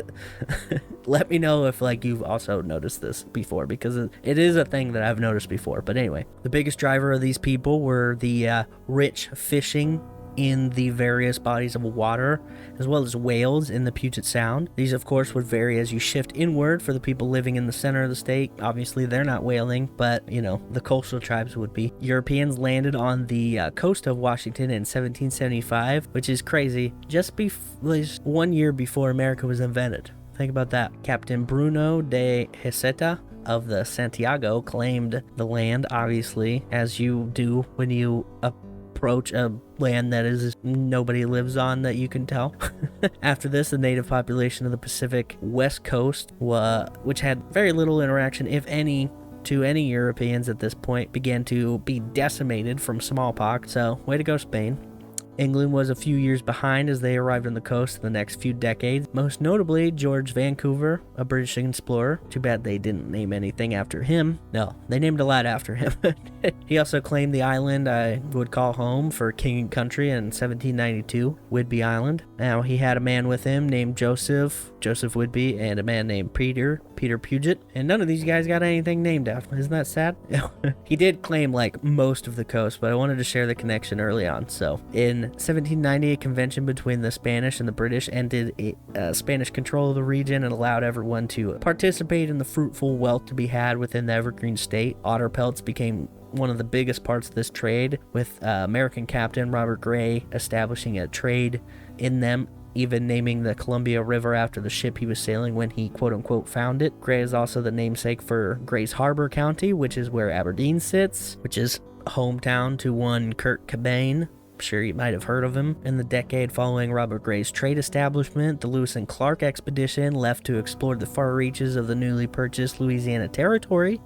let me know if you've also noticed this before, because it is a thing that I've noticed before. But anyway, the biggest driver of these people were the rich fishing in the various bodies of water, as well as whales in the Puget Sound. These, of course, would vary as you shift inward. For the people living in the center of the state, obviously they're not whaling, but the coastal tribes would be. Europeans landed on the coast of Washington in 1775, which is crazy, just 1 year before America was invented. Think about that. Captain Bruno de Heceta of the Santiago claimed the land, obviously, as you do when you approach a land that is nobody lives on, that you can tell. After this, the native population of the Pacific West Coast, which had very little interaction, if any, to any Europeans at this point, began to be decimated from smallpox. So, way to go, Spain. England was a few years behind as they arrived on the coast in the next few decades, most notably George Vancouver, a British explorer. Too bad they didn't name anything after him. No, they named a lot after him. He also claimed the island I would call home for king and country in 1792, Whidbey Island. Now, he had a man with him named Joseph Whidbey, and a man named Peter Puget, and none of these guys got anything named after him. Isn't that sad? He did claim like most of the coast, but I wanted to share the connection early on. So in 1790, a convention between the Spanish and the British ended Spanish control of the region and allowed everyone to participate in the fruitful wealth to be had within the Evergreen State. Otter pelts became one of the biggest parts of this trade, with American captain Robert Gray establishing a trade in them, even naming the Columbia River after the ship he was sailing when he quote-unquote found it. Gray is also the namesake for Grays Harbor County, which is where Aberdeen sits, which is hometown to one Kurt Cobain. I'm sure you might have heard of him. In the decade following Robert Gray's trade establishment, the Lewis and Clark expedition left to explore the far reaches of the newly purchased Louisiana Territory.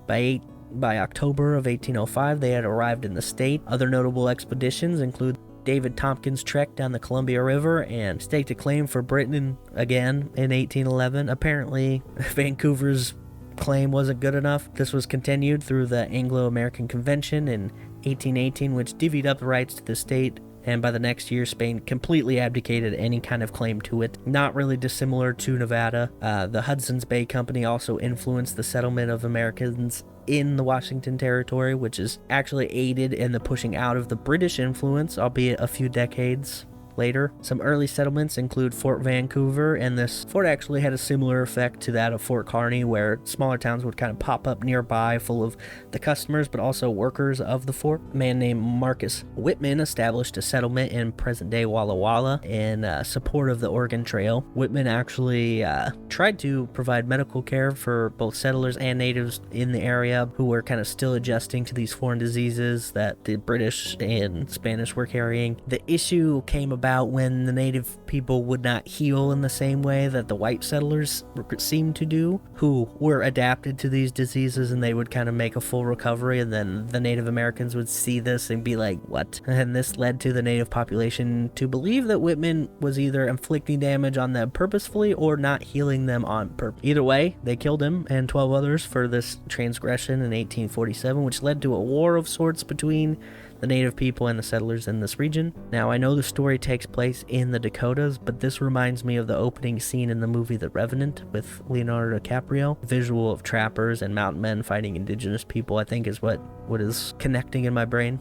By October of 1805, they had arrived in the state. Other notable expeditions include David Tompkins' trek down the Columbia River and staked a claim for Britain again in 1811. Apparently, Vancouver's claim wasn't good enough. This was continued through the Anglo-American Convention in 1818, which divvied up the rights to the state, and by the next year, Spain completely abdicated any kind of claim to it. Not really dissimilar to Nevada. The Hudson's Bay Company also influenced the settlement of Americans in the Washington Territory, which is actually aided in the pushing out of the British influence, albeit a few decades later. Some early settlements include Fort Vancouver, and this fort actually had a similar effect to that of Fort Kearny, where smaller towns would kind of pop up nearby full of the customers but also workers of the fort. A man named Marcus Whitman established a settlement in present-day Walla Walla in support of the Oregon Trail. Whitman actually tried to provide medical care for both settlers and natives in the area who were kind of still adjusting to these foreign diseases that the British and Spanish were carrying. The issue came about when the native people would not heal in the same way that the white settlers seemed to do, who were adapted to these diseases, and they would kind of make a full recovery, and then the Native Americans would see this and be like, what? And this led to the native population to believe that Whitman was either inflicting damage on them purposefully or not healing them on purpose. Either way, they killed him and 12 others for this transgression in 1847, which led to a war of sorts between the native people and the settlers in this region. Now, I know the story takes place in the Dakotas, but this reminds me of the opening scene in the movie The Revenant with Leonardo DiCaprio. Visual of trappers and mountain men fighting indigenous people, I think, is what is connecting in my brain.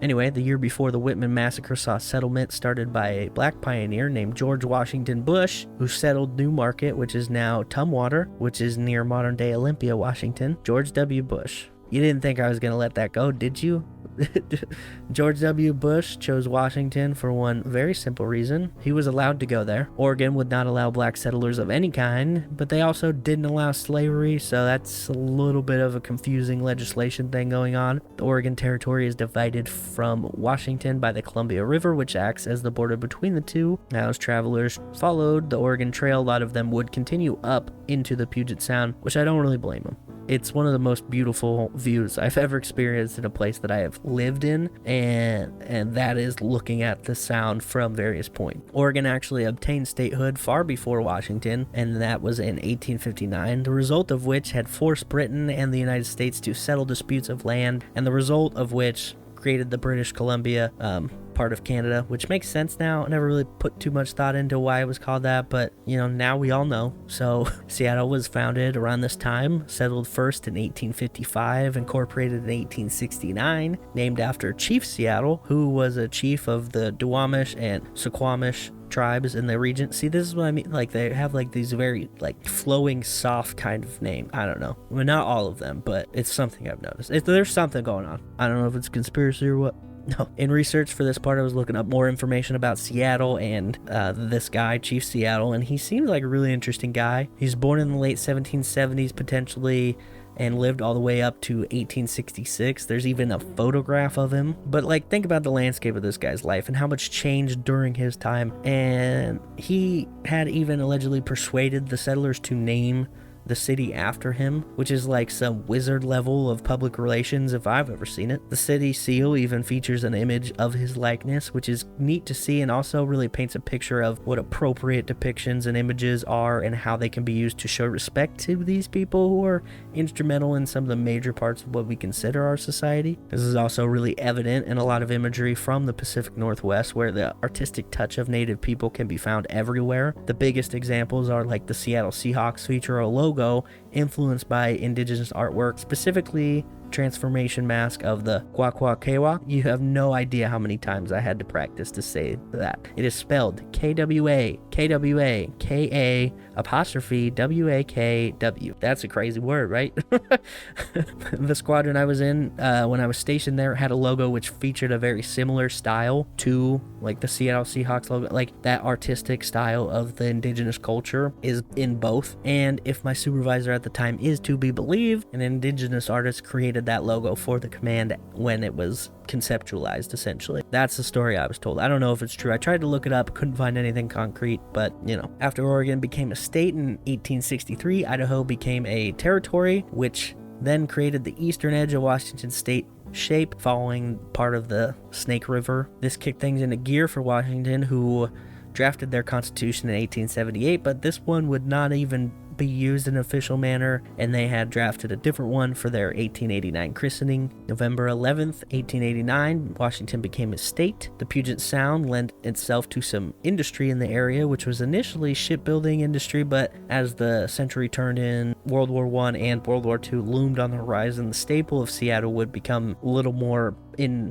Anyway, the year before the Whitman massacre saw a settlement started by a black pioneer named George Washington Bush, who settled New Market, which is now Tumwater, which is near modern-day Olympia, Washington. George W. Bush. You didn't think I was going to let that go, did you? George W. Bush chose Washington for one very simple reason. He was allowed to go there. Oregon would not allow black settlers of any kind, but they also didn't allow slavery, so that's a little bit of a confusing legislation thing going on. The Oregon Territory is divided from Washington by the Columbia River, which acts as the border between the two. Now, as travelers followed the Oregon Trail, a lot of them would continue up into the Puget Sound, which I don't really blame them. It's one of the most beautiful views I've ever experienced in a place that I have lived in, and that is looking at the sound from various points. Oregon actually obtained statehood far before Washington, and that was in 1859, the result of which had forced Britain and the United States to settle disputes of land, and the result of which created the British Columbia, part of Canada, which makes sense now. I never really put too much thought into why it was called that, but now we all know. So Seattle was founded around this time, settled first in 1855, incorporated in 1869, named after Chief Seattle, who was a chief of the Duwamish and Suquamish tribes in the region. See, this is what I mean. Like, they have like these very like flowing, soft kind of name. I don't know. I mean, not all of them, but it's something I've noticed. There's something going on. I don't know if it's conspiracy or what. No. In research for this part, I was looking up more information about Seattle and this guy, Chief Seattle, and he seems like a really interesting guy. He's born in the late 1770s, potentially, and lived all the way up to 1866. There's even a photograph of him. But think about the landscape of this guy's life and how much changed during his time. And he had even allegedly persuaded the settlers to name the city after him, which is like some wizard level of public relations if I've ever seen it. The city seal even features an image of his likeness, which is neat to see and also really paints a picture of what appropriate depictions and images are and how they can be used to show respect to these people who are instrumental in some of the major parts of what we consider our society. This is also really evident in a lot of imagery from the Pacific Northwest, where the artistic touch of Native people can be found everywhere. The biggest examples are like the Seattle Seahawks feature a logo influenced by indigenous artwork, specifically transformation mask of the Kwakwaka'wakw. You have no idea how many times I had to practice to say that. It is spelled Kwakwa, apostrophe WAKW. That's a crazy word, right? The squadron I was in when I was stationed there had a logo which featured a very similar style to like the Seattle Seahawks logo. Like that artistic style of the indigenous culture is in both. And if my supervisor at the time is to be believed, an indigenous artist created that logo for the command when it was conceptualized, essentially. That's the story I was told. I don't know if it's true. I tried to look it up, couldn't find anything concrete, but after Oregon became a state in 1863, Idaho became a territory, which then created the eastern edge of Washington state shape, following part of the Snake River. This kicked things into gear for Washington, who drafted their constitution in 1878, but this one would not even be used in an official manner, and they had drafted a different one for their 1889 christening. November 11th, 1889, Washington became a state. The Puget Sound lent itself to some industry in the area, which was initially shipbuilding industry, but as the century turned in, World War I and World War II loomed on the horizon. The staple of Seattle would become a little more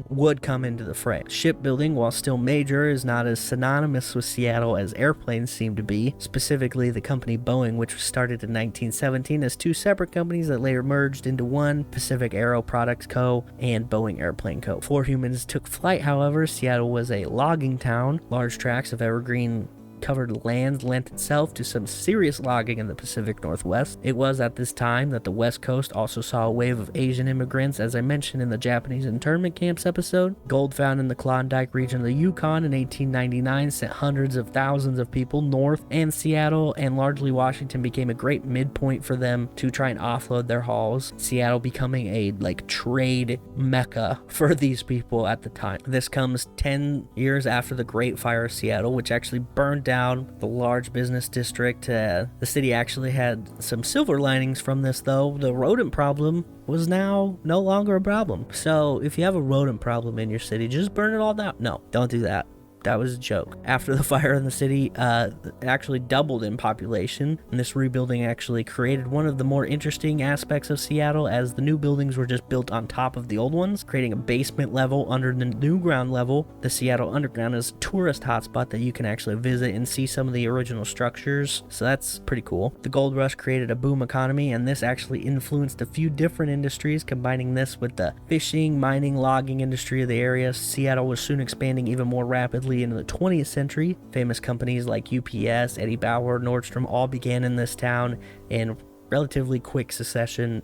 would come into the fray. Shipbuilding, while still major, is not as synonymous with Seattle as airplanes seem to be, specifically the company Boeing, which was started in 1917 as two separate companies that later merged into one, Pacific Aero Products Co. and Boeing Airplane Co. Before humans took flight, however, Seattle was a logging town. Large tracts of evergreen covered land lent itself to some serious logging in the Pacific Northwest. It was at this time that the West Coast also saw a wave of Asian immigrants, as I mentioned in the Japanese internment camps episode. Gold found in the Klondike region of the Yukon in 1899 sent hundreds of thousands of people north, and Seattle and largely Washington became a great midpoint for them to try and offload their hauls, Seattle becoming a trade mecca for these people at the time. This comes 10 years after the Great Fire of Seattle, which actually burned down the large business district. The city actually had some silver linings from this, though. The rodent problem was now no longer a problem. So if you have a rodent problem in your city, just burn it all down. No, don't do that. That was a joke. After the fire in the city actually doubled in population, and this rebuilding actually created one of the more interesting aspects of Seattle, as the new buildings were just built on top of the old ones, creating a basement level under the new ground level. The Seattle Underground is a tourist hotspot that you can actually visit and see some of the original structures, so that's pretty cool. The gold rush created a boom economy, and this actually influenced a few different industries. Combining this with the fishing, mining, logging industry of the area, Seattle was soon expanding even more rapidly into the 20th century. Famous companies like UPS, Eddie Bauer, Nordstrom all began in this town in relatively quick succession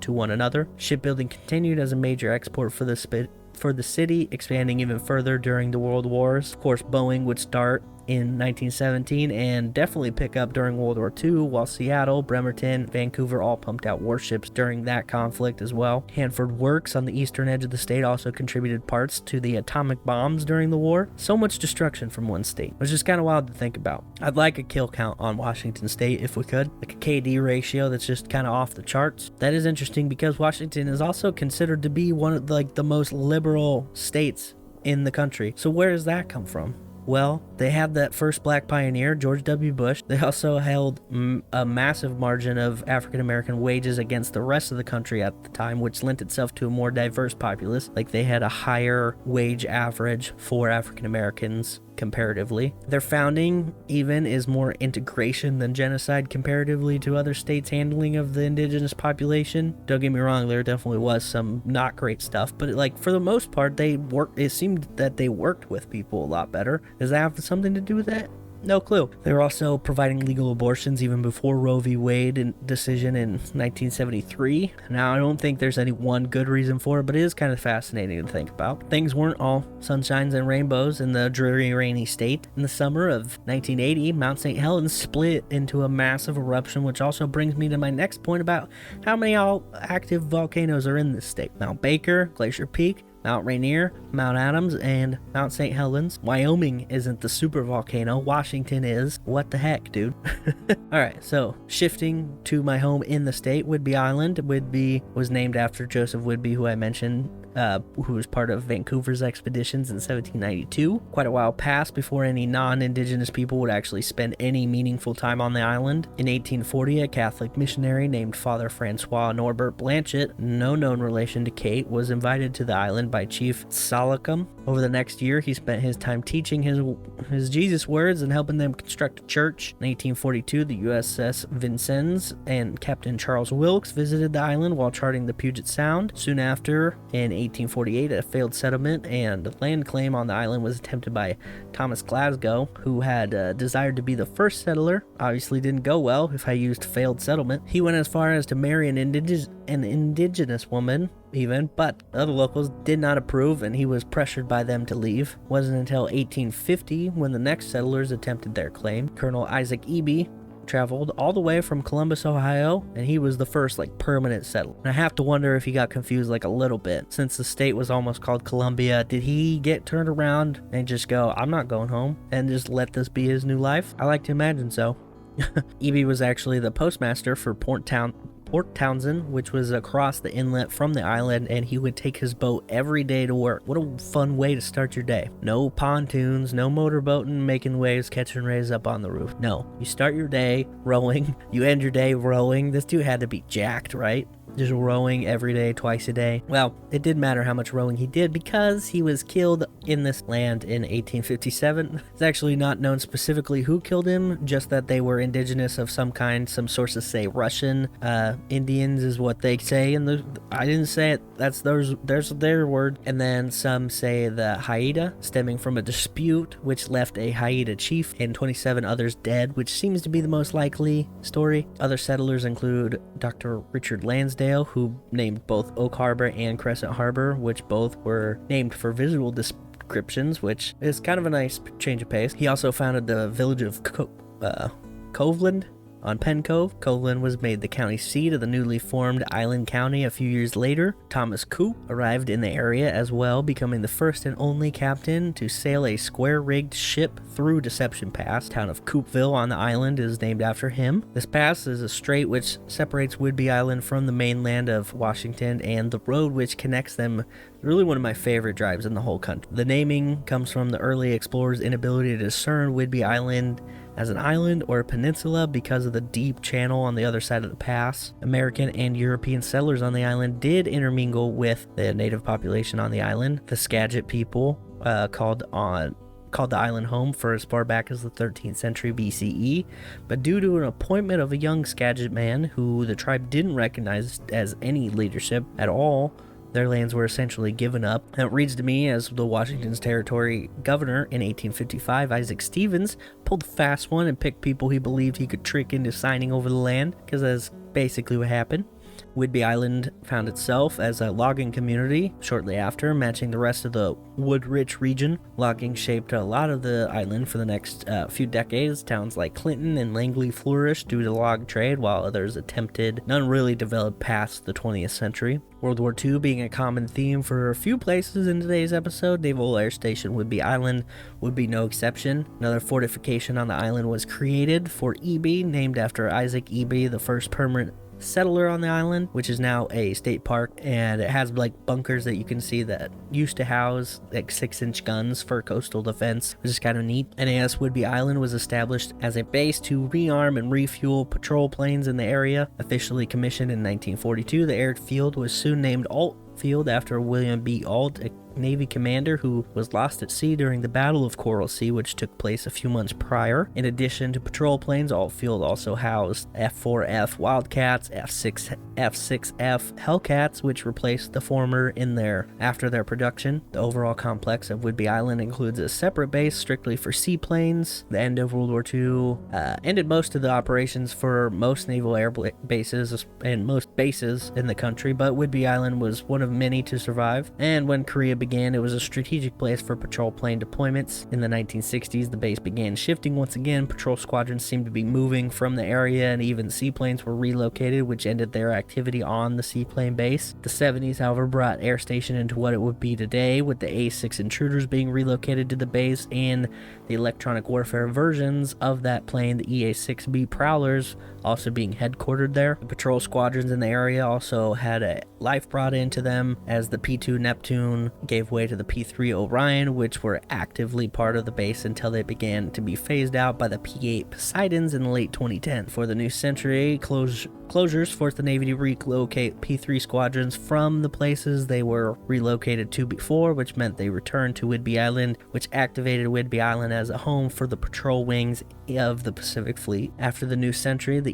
to one another. Shipbuilding continued as a major export for the city, expanding even further during the World Wars. Of course, Boeing would start in 1917 and definitely pick up during World War II, while Seattle, Bremerton, Vancouver all pumped out warships during that conflict as well. Hanford Works on the eastern edge of the state also contributed parts to the atomic bombs during the war. So much destruction from one state. It was just kind of wild to think about. I'd like a kill count on Washington state if we could, like a KD ratio that's just kind of off the charts. That is interesting because Washington is also considered to be one of the most liberal states in the country. So where does that come from? Well, they had that first black pioneer, George W. Bush. They also held a massive margin of African-American wages against the rest of the country at the time, which lent itself to a more diverse populace. Like, they had a higher wage average for African-Americans comparatively. Their founding even is more integration than genocide comparatively to other states' handling of the indigenous population. Don't get me wrong, there definitely was some not great stuff, but for the most part, it seemed that they worked with people a lot better. Does that have something to do with that? No clue. They were also providing legal abortions even before Roe v. Wade decision in 1973. Now, I don't think there's any one good reason for it, but it is kind of fascinating to think about. Things weren't all sunshines and rainbows in the dreary, rainy state. In the summer of 1980, Mount St. Helens split into a massive eruption, which also brings me to my next point about how many active volcanoes are in this state. Mount Baker, Glacier Peak, Mount Rainier, Mount Adams, and Mount St. Helens. Wyoming isn't the super volcano. Washington is. What the heck, dude? Alright, so shifting to my home in the state, Whidbey Island. Whidbey was named after Joseph Whidbey, who I mentioned, who was part of Vancouver's expeditions in 1792. Quite a while passed before any non-Indigenous people would actually spend any meaningful time on the island. In 1840, a Catholic missionary named Father Francois Norbert Blanchett, no known relation to Kate, was invited to the island by Chief Salacum. Over the next year, he spent his time teaching his Jesus words and helping them construct a church. In 1842, the USS Vincennes and Captain Charles Wilkes visited the island while charting the Puget Sound. Soon after, in 1848, a failed settlement and land claim on the island was attempted by Thomas Glasgow, who had desired to be the first settler. Obviously didn't go well if I used failed settlement. He went as far as to marry an indigenous woman, even, but other locals did not approve, and he was pressured by them to leave. It wasn't until 1850 when the next settlers attempted their claim. Colonel Isaac Eby traveled all the way from Columbus, Ohio, and he was the first permanent settler. And I have to wonder if he got confused a little bit. Since the state was almost called Columbia, did he get turned around and just go, I'm not going home, and just let this be his new life? I like to imagine so. Eby was actually the postmaster for Port Townsend, which was across the inlet from the island, and he would take his boat every day to work. What a fun way to start your day. No pontoons, no motorboating, making waves, catching rays up on the roof. No, you start your day rowing, you end your day rowing. This dude had to be jacked, right? Just rowing every day, twice a day. Well, it didn't matter how much rowing he did because he was killed in this land in 1857. It's actually not known specifically who killed him, just that they were indigenous of some kind. Some sources say Russian Indians is what they say, and I didn't say it. That's their word. And then some say the Haida, stemming from a dispute which left a Haida chief and 27 others dead, which seems to be the most likely story. Other settlers include Dr. Richard Lansdale, who named both Oak Harbor and Crescent Harbor, which both were named for visual descriptions, which is kind of a nice change of pace. He also founded the village of Coveland on Penn Cove. Coveland was made the county seat of the newly formed Island County a few years later. Thomas Coop arrived in the area as well, becoming the first and only captain to sail a square-rigged ship through Deception Pass. The town of Coopville on the island is named after him. This pass is a strait which separates Whidbey Island from the mainland of Washington, and the road which connects them, really one of my favorite drives in the whole country. The naming comes from the early explorers' inability to discern Whidbey Island as an island or a peninsula because of the deep channel on the other side of the pass. American and European settlers on the island did intermingle with the native population on the island. The Skagit people called the island home for as far back as the 13th century BCE, but due to an appointment of a young Skagit man who the tribe didn't recognize as any leadership at all, their lands were essentially given up. Now, it reads to me as the Washington's territory governor in 1855, Isaac Stevens, pulled a fast one and picked people he believed he could trick into signing over the land, because that's basically what happened. Whidbey Island found itself as a logging community shortly after, matching the rest of the wood-rich region. Logging shaped a lot of the island for the next few decades. Towns like Clinton and Langley flourished due to the log trade, while others attempted. None really developed past the 20th century. World War II being a common theme for a few places in today's episode, Naval Air Station Whidbey Island would be no exception. Another fortification on the island was created, Fort Eby, named after Isaac Eby, the first permanent settler on the island, which is now a state park, and it has bunkers that you can see that used to house 6-inch guns for coastal defense, which is kind of neat. NAS Whidbey Island was established as a base to rearm and refuel patrol planes in the area. Officially commissioned in 1942, the airfield was soon named Alt Field after William B. Alt, Navy commander who was lost at sea during the Battle of Coral Sea, which took place a few months prior. In addition to patrol planes, Altfield also housed F-4F Wildcats, F-6F Hellcats, which replaced the former after their production. The overall complex of Whidbey Island includes a separate base strictly for seaplanes. The end of World War II ended most of the operations for most naval air bases and most bases in the country, but Whidbey Island was one of many to survive. And when Korea began, it was a strategic place for patrol plane deployments. In the 1960s, the base began shifting once again. Patrol squadrons seemed to be moving from the area, and even seaplanes were relocated, which ended their activity on the seaplane base. The 70s, however, brought Air Station into what it would be today, with the A-6 intruders being relocated to the base and the electronic warfare versions of that plane, the EA-6B Prowlers, also being headquartered there. The patrol squadrons in the area also had a life brought into them as the P-2 Neptune gave way to the P-3 Orion, which were actively part of the base until they began to be phased out by the P-8 Poseidons in the late 2010. For the new century, closures forced the Navy to relocate P-3 squadrons from the places they were relocated to before, which meant they returned to Whidbey Island, which activated Whidbey Island as a home for the patrol wings of the Pacific Fleet. After the new century, the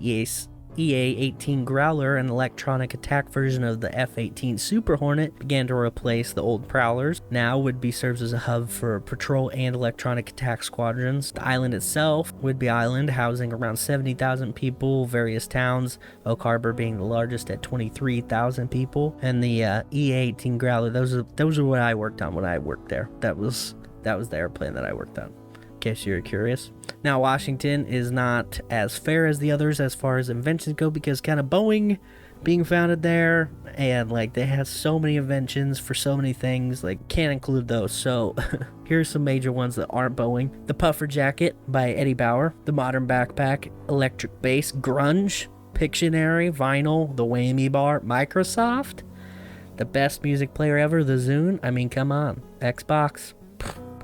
EA-18 Growler, an electronic attack version of the F-18 Super Hornet, began to replace the old Prowlers. Now Whidbey serves as a hub for patrol and electronic attack squadrons. The island itself, Whidbey Island, housing around 70,000 people, various towns, Oak Harbor being the largest at 23,000 people, and the EA-18 Growler, those are what I worked on when I worked there. That was the airplane that I worked on, in case you're curious. Now, Washington is not as fair as the others as far as inventions go, because kind of Boeing being founded there, and like they have so many inventions for so many things, like can't include those. So here's some major ones that aren't Boeing: the puffer jacket by Eddie Bauer, the modern backpack, electric bass, grunge, Pictionary, vinyl, the whammy bar, Microsoft, the best music player ever, the Zune. I mean, come on, Xbox.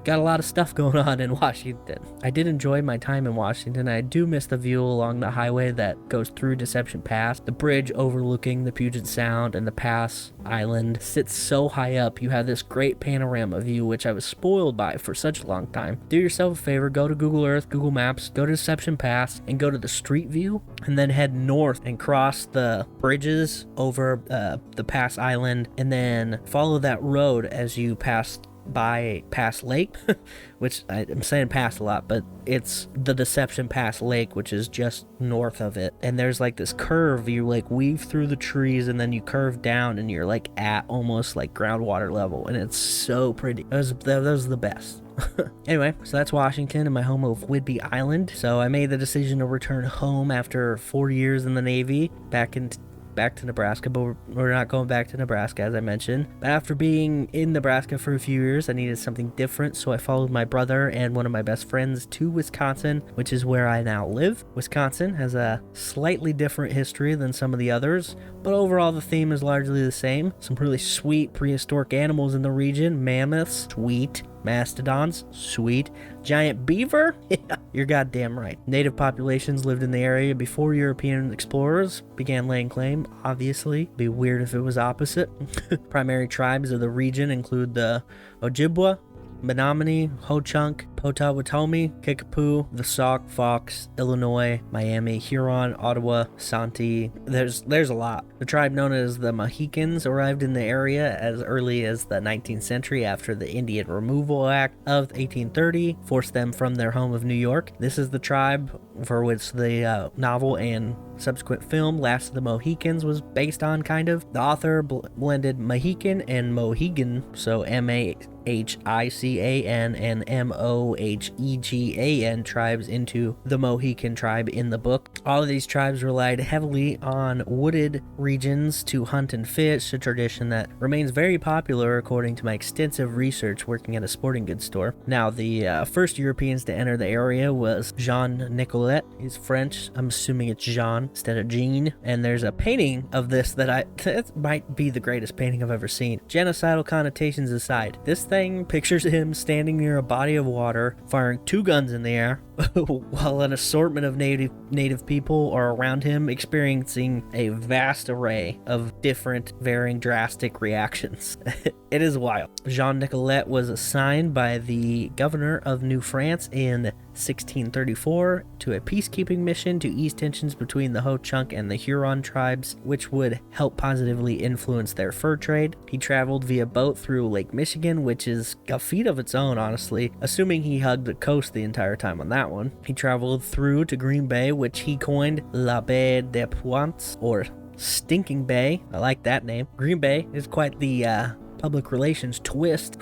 Got a lot of stuff going on in Washington. I did enjoy my time in Washington. I do miss the view along the highway that goes through Deception Pass. The bridge overlooking the Puget Sound and the Pass Island sits so high up. You have this great panorama view, which I was spoiled by for such a long time. Do yourself a favor, go to Google Earth, Google Maps, go to Deception Pass, and go to the street view, and then head north and cross the bridges over the Pass Island, and then follow that road as you pass by Pass Lake, which I'm saying Pass a lot, but it's the Deception Pass Lake, which is just north of it. And there's like this curve, you like weave through the trees and then you curve down and you're like at almost like groundwater level, and it's so pretty. That was the best. Anyway, so that's Washington and my home of Whidbey Island. So I made the decision to return home after 4 years in the Navy, back to Nebraska, but we're not going back to Nebraska, as I mentioned. But after being in Nebraska for a few years, I needed something different, so I followed my brother and one of my best friends to Wisconsin, which is where I now live. Wisconsin has a slightly different history than some of the others, but overall the theme is largely the same. Some really sweet prehistoric animals in the region: mammoths, sweet; mastodons, sweet; giant beaver, yeah, you're goddamn right. Native populations lived in the area before European explorers began laying claim, obviously. Be weird if it was opposite. Primary tribes of the region include the Ojibwa, Menominee, Ho-Chunk, Potawatomi, Kickapoo, the Sauk, Fox, Illinois, Miami, Huron, Ottawa, Santee. There's a lot. The tribe known as the Mohicans arrived in the area as early as the 19th century after the Indian Removal Act of 1830 forced them from their home of New York. This is the tribe for which the novel and subsequent film Last of the Mohicans was based on, kind of. The author blended Mohican and Mohegan, so Mahican and Mohegan tribes into the Mohican tribe in the book. All of these tribes relied heavily on wooded regions to hunt and fish, a tradition that remains very popular according to my extensive research working at a sporting goods store. Now, the first Europeans to enter the area was Jean Nicolet. He's French. I'm assuming it's Jean instead of Jean. And there's a painting of this that might be the greatest painting I've ever seen. Genocidal connotations aside, this thing pictures him standing near a body of water, firing 2 guns in the air, while an assortment of native people are around him, experiencing a vast array of different, varying drastic reactions. It is wild. Jean Nicolet was assigned by the governor of New France in 1634 to a peacekeeping mission to ease tensions between the Ho-Chunk and the Huron tribes, which would help positively influence their fur trade. He traveled via boat through Lake Michigan, which is a feat of its own, honestly, assuming he hugged the coast the entire time on that one. He traveled through to Green Bay, which he coined La Baie des Pointes, or Stinking Bay. I like that name. Green Bay is quite the public relations twist.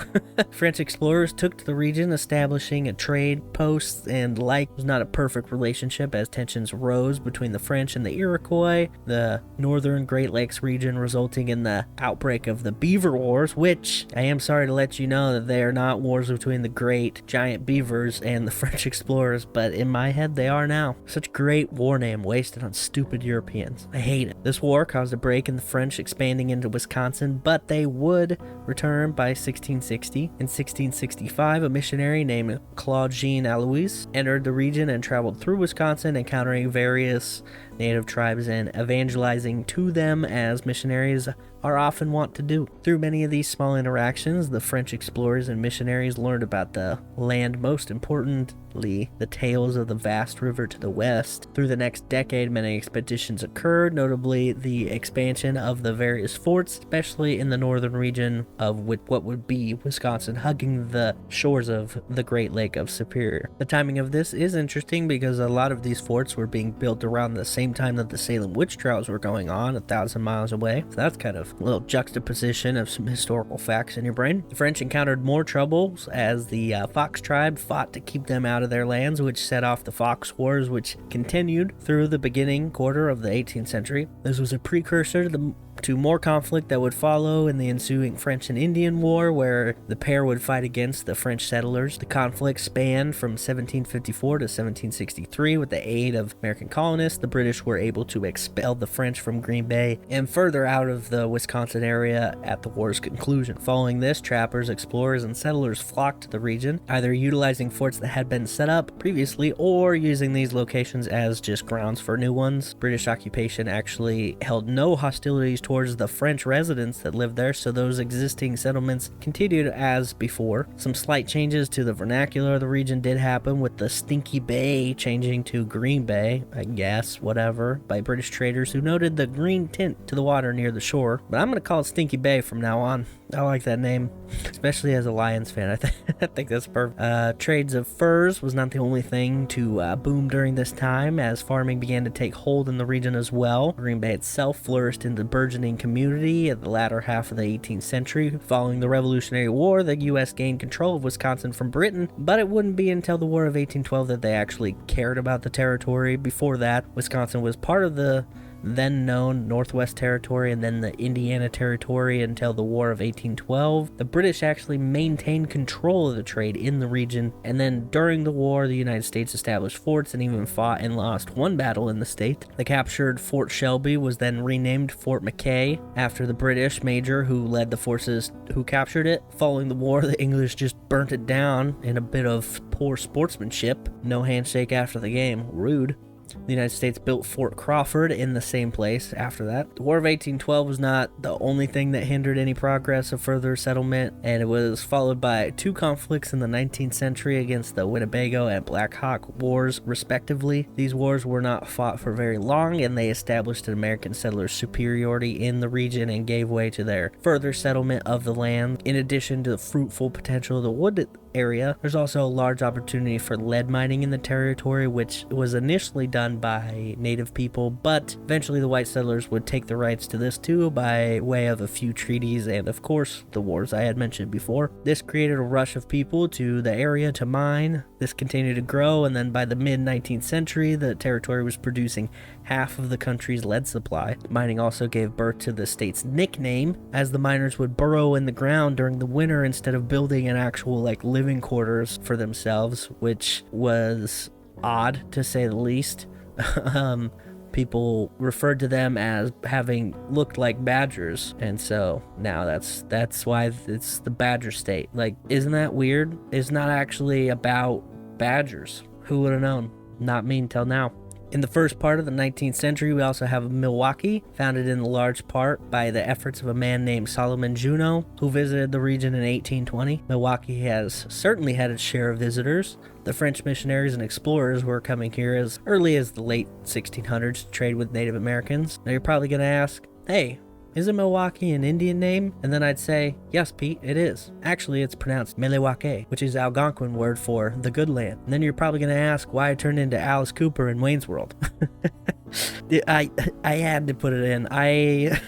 French explorers took to the region, establishing a trade post, and it was not a perfect relationship as tensions rose between the French and the Iroquois, the northern Great Lakes region, resulting in the outbreak of the Beaver Wars, which I am sorry to let you know that they are not wars between the great giant beavers and the French explorers, but in my head they are now. Such great war name wasted on stupid Europeans. I hate it. This war caused a break in the French expanding into Wisconsin, but they would return by 1660. In 1665, a missionary named Claude Jean Alois entered the region and traveled through Wisconsin, encountering various native tribes and evangelizing to them as missionaries are often wont to do. Through many of these small interactions, the French explorers and missionaries learned about the land, most importantly, the tales of the vast river to the west. Through the next decade, many expeditions occurred, notably the expansion of the various forts, especially in the northern region of what would be Wisconsin, hugging the shores of the Great Lake of Superior. The timing of this is interesting because a lot of these forts were being built around the same time that the Salem witch trials were going on, 1,000 miles away. So that's kind of a little juxtaposition of some historical facts in your brain. The French encountered more troubles as the Fox tribe fought to keep them out of their lands, which set off the Fox Wars, which continued through the beginning quarter of the 18th century. This was a precursor to more conflict that would follow in the ensuing French and Indian War, where the pair would fight against the French settlers. The conflict spanned from 1754 to 1763. With the aid of American colonists, the British were able to expel the French from Green Bay and further out of the Wisconsin area at the war's conclusion. Following this, trappers, explorers, and settlers flocked to the region, either utilizing forts that had been set up previously or using these locations as just grounds for new ones. British occupation actually held no hostilities towards the French residents that lived there, so those existing settlements continued as before. Some slight changes to the vernacular of the region did happen, with the Stinky Bay changing to Green Bay, I guess, whatever, by British traders who noted the green tint to the water near the shore. But I'm going to call it Stinky Bay from now on. I like that name, especially as a Lions fan. I think that's perfect. Trades of furs was not the only thing to boom during this time, as farming began to take hold in the region as well. Green Bay itself flourished into burgeoning community at the latter half of the 18th century. Following the Revolutionary War, the U.S. gained control of Wisconsin from Britain, but it wouldn't be until the War of 1812 that they actually cared about the territory. Before that, Wisconsin was part of the then known Northwest Territory and then the Indiana Territory until the War of 1812. The British actually maintained control of the trade in the region, and then during the war, the United States established forts and even fought and lost one battle in the state. The captured Fort Shelby was then renamed Fort McKay after the British major who led the forces who captured it. Following the war, the English just burnt it down in a bit of poor sportsmanship. No handshake after the game. Rude. The United States built Fort Crawford in the same place after that. The War of 1812 was not the only thing that hindered any progress of further settlement, and it was followed by two conflicts in the 19th century against the Winnebago and Black Hawk Wars, respectively. These wars were not fought for very long, and they established an American settlers' superiority in the region and gave way to their further settlement of the land. In addition to the fruitful potential of the wood area, there's also a large opportunity for lead mining in the territory, which was initially done by native people, but eventually the white settlers would take the rights to this too by way of a few treaties and of course the wars I had mentioned before. This created a rush of people to the area to mine. This continued to grow, and then by the mid-19th century the territory was producing half of the country's lead supply. Mining also gave birth to the state's nickname, as the miners would burrow in the ground during the winter instead of building an actual living quarters for themselves, which was odd to say the least. People referred to them as having looked like badgers, and so now that's why it's the Badger State. Isn't that weird? It's not actually about badgers. Who would have known? Not me until now. In the first part of the 19th century, we also have Milwaukee, founded in large part by the efforts of a man named Solomon Juno, who visited the region in 1820. Milwaukee has certainly had its share of visitors. The French missionaries and explorers were coming here as early as the late 1600s to trade with Native Americans. Now you're probably going to ask, hey, isn't Milwaukee an Indian name? And then I'd say, yes, Pete, it is. Actually, it's pronounced Milwaukee, which is Algonquin word for the good land. And then you're probably going to ask why I turned into Alice Cooper in Wayne's World. I had to put it in. I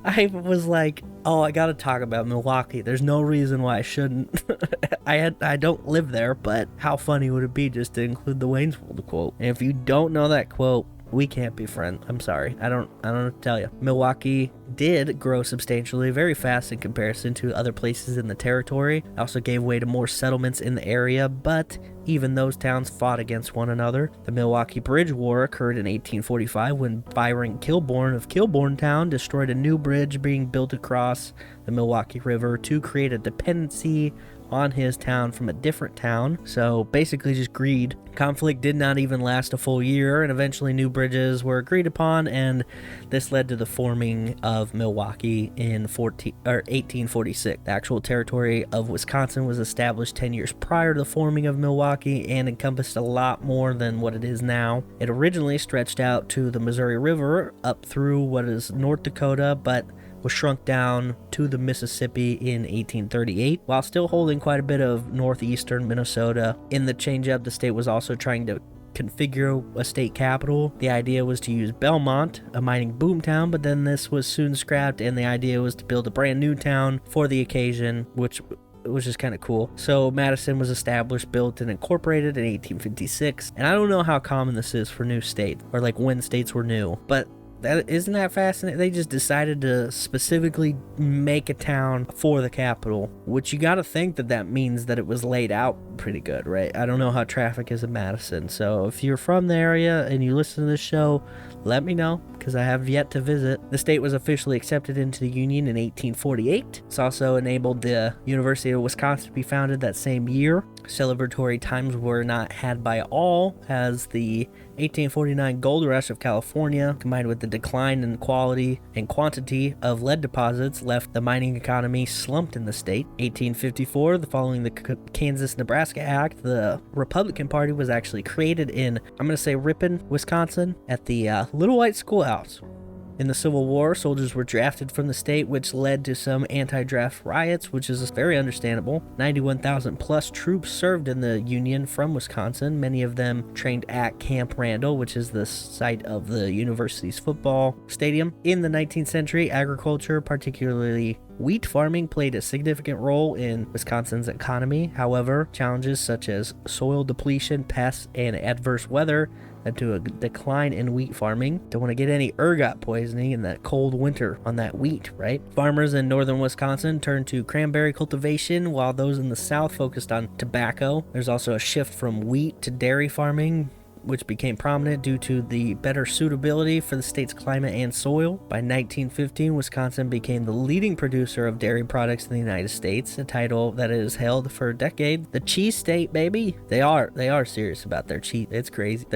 was like, oh, I got to talk about Milwaukee. There's no reason why I shouldn't. I don't live there, but how funny would it be just to include the Wayne's World quote? And if you don't know that quote, we can't be friends. I'm sorry. I don't know what to tell you. Milwaukee did grow substantially, very fast in comparison to other places in the territory. It also gave way to more settlements in the area, but even those towns fought against one another. The Milwaukee Bridge War occurred in 1845 when Byron Kilbourne of Kilbourne Town destroyed a new bridge being built across the Milwaukee River to create a dependency on his town from a different town. So basically just greed. Conflict did not even last a full year, and eventually new bridges were agreed upon, and this led to the forming of Milwaukee in 1846. The actual territory of Wisconsin was established 10 years prior to the forming of Milwaukee and encompassed a lot more than what it is now. It originally stretched out to the Missouri River up through what is North Dakota, but was shrunk down to the Mississippi in 1838, while still holding quite a bit of northeastern Minnesota. In the change-up, the state was also trying to configure a state capital. The idea was to use Belmont, a mining boomtown, but then this was soon scrapped, and the idea was to build a brand new town for the occasion, which was just kind of cool. So Madison was established, built, and incorporated in 1856. And I don't know how common this is for new states, or like when states were new, but isn't that fascinating? They just decided to specifically make a town for the capital, which you got to think that means that it was laid out pretty good, right? I don't know how traffic is in Madison, so if you're from the area and you listen to this show, let me know, because I have yet to visit. The state was officially accepted into the Union in 1848. It's also enabled the University of Wisconsin to be founded that same year. Celebratory times were not had by all, as the 1849 gold rush of California, combined with the decline in quality and quantity of lead deposits, left the mining economy slumped in the state. 1854, following the Kansas-Nebraska Act, the Republican Party was actually created in, I'm going to say Ripon, Wisconsin, at the Little White Schoolhouse. In the Civil War, soldiers were drafted from the state, which led to some anti-draft riots, which is very understandable. 91,000 plus troops served in the Union from Wisconsin, many of them trained at Camp Randall, which is the site of the university's football stadium. In the 19th century, agriculture, particularly wheat farming, played a significant role in Wisconsin's economy. However, challenges such as soil depletion, pests, and adverse weather led to a decline in wheat farming. Don't want to get any ergot poisoning in that cold winter on that wheat, right? Farmers in northern Wisconsin turned to cranberry cultivation, while those in the south focused on tobacco. There's also a shift from wheat to dairy farming, which became prominent due to the better suitability for the state's climate and soil. By 1915, Wisconsin became the leading producer of dairy products in the United States, a title that is held for a decade. The cheese state, baby. They are serious about their cheese. It's crazy.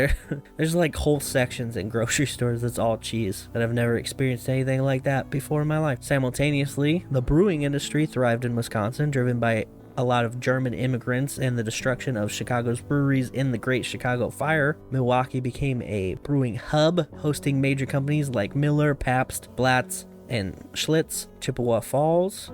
There's like whole sections in grocery stores that's all cheese, and I've never experienced anything like that before in my life. Simultaneously, the brewing industry thrived in Wisconsin, driven by a lot of German immigrants and the destruction of Chicago's breweries in the Great Chicago Fire. Milwaukee became a brewing hub, hosting major companies like Miller, Pabst, Blatz, and Schlitz. Chippewa Falls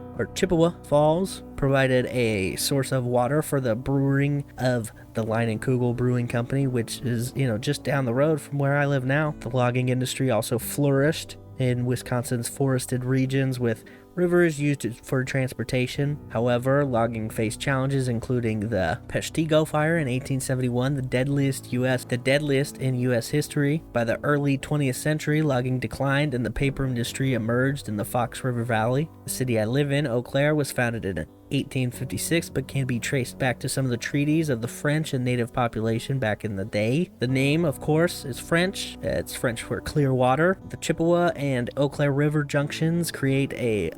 provided a source of water for the brewing of the Line and Kugel Brewing Company, which is, just down the road from where I live now. The logging industry also flourished in Wisconsin's forested regions, with rivers used for transportation. However, logging faced challenges, including the Peshtigo Fire in 1871, the deadliest in U.S. history. By the early 20th century, logging declined and the paper industry emerged in the Fox River Valley. The city I live in, Eau Claire, was founded in 1856, but can be traced back to some of the treaties of the French and native population back in the day. The name, of course, is French. It's French for clear water. The Chippewa and Eau Claire River junctions create a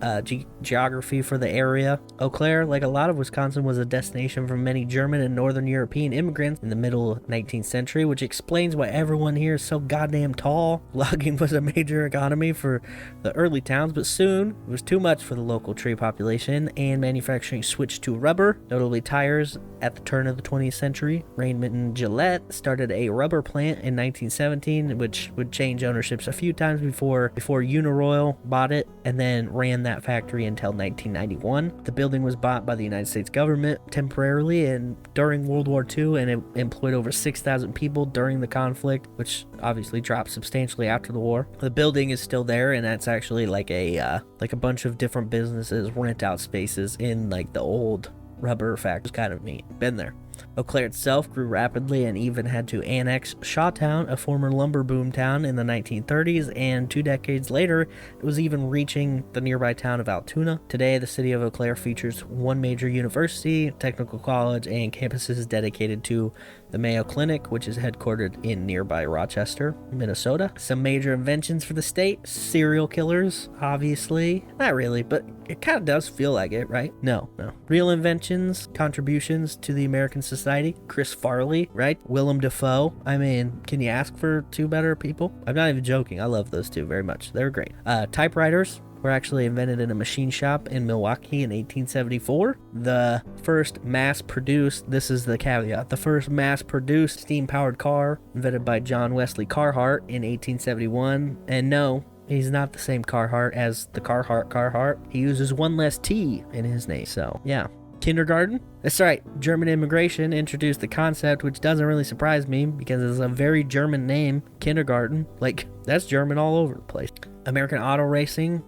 geography for the area. Eau Claire, like a lot of Wisconsin, was a destination for many German and Northern European immigrants in the middle 19th century, which explains why everyone here is so goddamn tall. Logging was a major economy for the early towns, but soon it was too much for the local tree population, and manufacturing switched to rubber, notably tires. At the turn of the 20th century, Raymond and Gillette started a rubber plant in 1917, which would change ownerships a few times before Uniroyal bought it and then ran that factory until 1991. The building was bought by the United States government temporarily and during World War II, and it employed over 6,000 people during the conflict, which obviously dropped substantially after the war. The building is still there, and that's actually like a bunch of different businesses rent out spaces in like the old rubber factory. Kind of neat. Been there. Eau Claire itself grew rapidly and even had to annex Shawtown, a former lumber boom town, in the 1930s, and 2 decades later, it was even reaching the nearby town of Altoona. Today, the city of Eau Claire features one major university, technical college, and campuses dedicated to the Mayo Clinic, which is headquartered in nearby Rochester, Minnesota. Some major inventions for the state: serial killers, obviously. Not really, but it kind of does feel like it, right? No. Real inventions, contributions to the American society: Chris Farley, right? Willem Dafoe. I mean, can you ask for 2 better people? I'm not even joking. I love those 2 very much. They're great. Typewriters were actually invented in a machine shop in Milwaukee in 1874. The first mass-produced, this is the caveat, the first mass-produced steam-powered car invented by John Wesley Carhart in 1871. And no, he's not the same Carhart as the Carhart. He uses one less T in his name. So, yeah. Kindergarten? That's right, German immigration introduced the concept, which doesn't really surprise me because it's a very German name, kindergarten. Like, that's German all over the place. American auto racing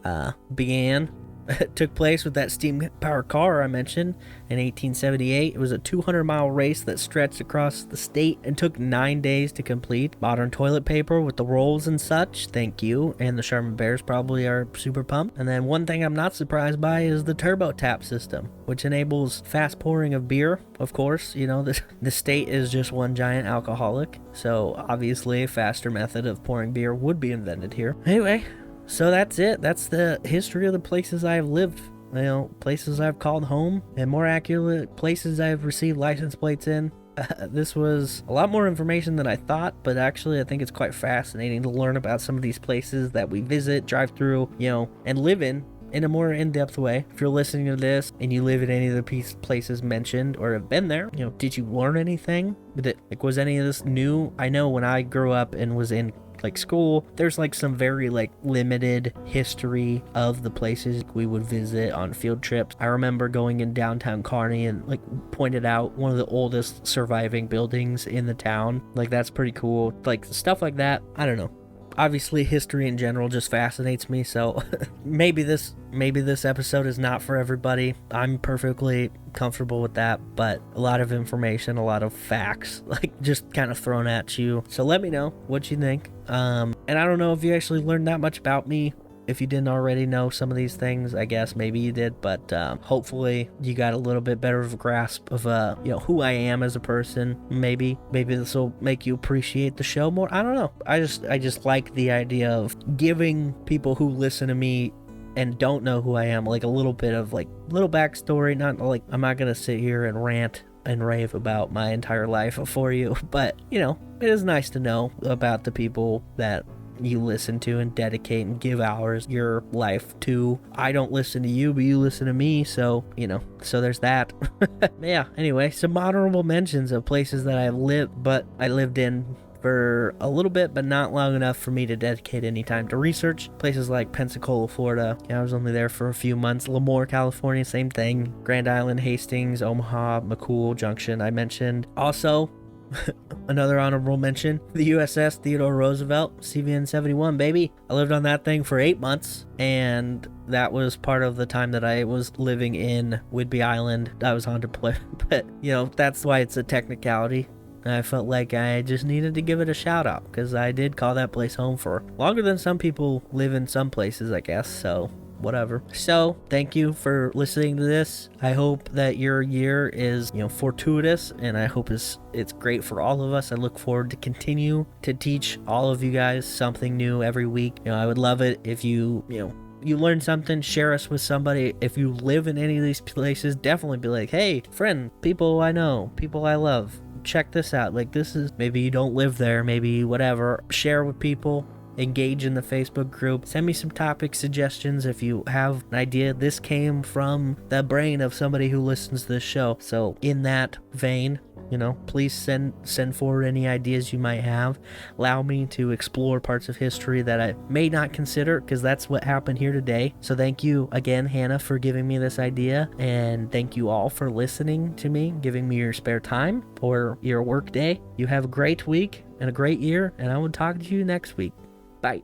took place with that steam-powered car I mentioned in 1878. It was a 200-mile race that stretched across the state and took 9 days to complete. Modern toilet paper with the rolls and such, thank you, and the Charmin Bears probably are super pumped. And then one thing I'm not surprised by is the turbo tap system, which enables fast pouring of beer. Of course, you know, the state is just one giant alcoholic, so obviously a faster method of pouring beer would be invented here. Anyway, so that's it. That's the history of the places I've lived. You know, places I've called home, and more accurately, places I've received license plates in. This was a lot more information than I thought, but actually I think it's quite fascinating to learn about some of these places that we visit, drive through, you know, and live in a more in-depth way. If you're listening to this and you live in any of the places mentioned or have been there, you know, did you learn anything? Was any of this new? I know when I grew up and was in like school, there's like some very like limited history of the places we would visit on field trips. I remember going in downtown Kearney and like pointed out one of the oldest surviving buildings in the town. Like, that's pretty cool. Like, stuff like that. I don't know. Obviously, history in general just fascinates me, so maybe this episode is not for everybody. I'm perfectly comfortable with that, but a lot of information, a lot of facts, like, just kind of thrown at you. So let me know what you think. And I don't know if you actually learned that much about me. If you didn't already know some of these things, I guess maybe you did, but hopefully you got a little bit better of a grasp of you know, who I am as a person. Maybe this will make you appreciate the show more. I don't know. I just like the idea of giving people who listen to me and don't know who I am like a little bit of like little backstory. Not like, I'm not gonna sit here and rant and rave about my entire life for you, but you know, it is nice to know about the people that you listen to and dedicate and give hours your life to. I don't listen to you, but you listen to me, so you know, so there's that. Yeah, anyway, some honorable mentions of places that I lived in for a little bit, but not long enough for me to dedicate any time to research. Places like Pensacola, Florida. Yeah, I was only there for a few months. Lemoore, California, same thing. Grand Island, Hastings, Omaha, McCool Junction, I mentioned. Also, another honorable mention, the USS Theodore Roosevelt, CVN 71, baby. I lived on that thing for 8 months, and that was part of the time that I was living in Whidbey Island. I was on deployment, but you know, that's why it's a technicality. I felt like I just needed to give it a shout out because I did call that place home for longer than some people live in some places, I guess. So whatever. So thank you for listening to this. I hope that your year is, fortuitous, and I hope it's great for all of us. I look forward to continue to teach all of you guys something new every week. I would love it if you learn something, share us with somebody. If you live in any of these places, definitely be like, hey, friend, people I know, people I love, check this out. Like, this is, maybe you don't live there, maybe whatever. Share with people. Engage in the Facebook group. Send me some topic suggestions if you have an idea. This came from the brain of somebody who listens to this show. So in that vein, please send forward any ideas you might have. Allow me to explore parts of history that I may not consider, because that's what happened here today. So thank you again, Hannah, for giving me this idea, and thank you all for listening to me, giving me your spare time or your work day. You have a great week and a great year, and I will talk to you next week. Bye.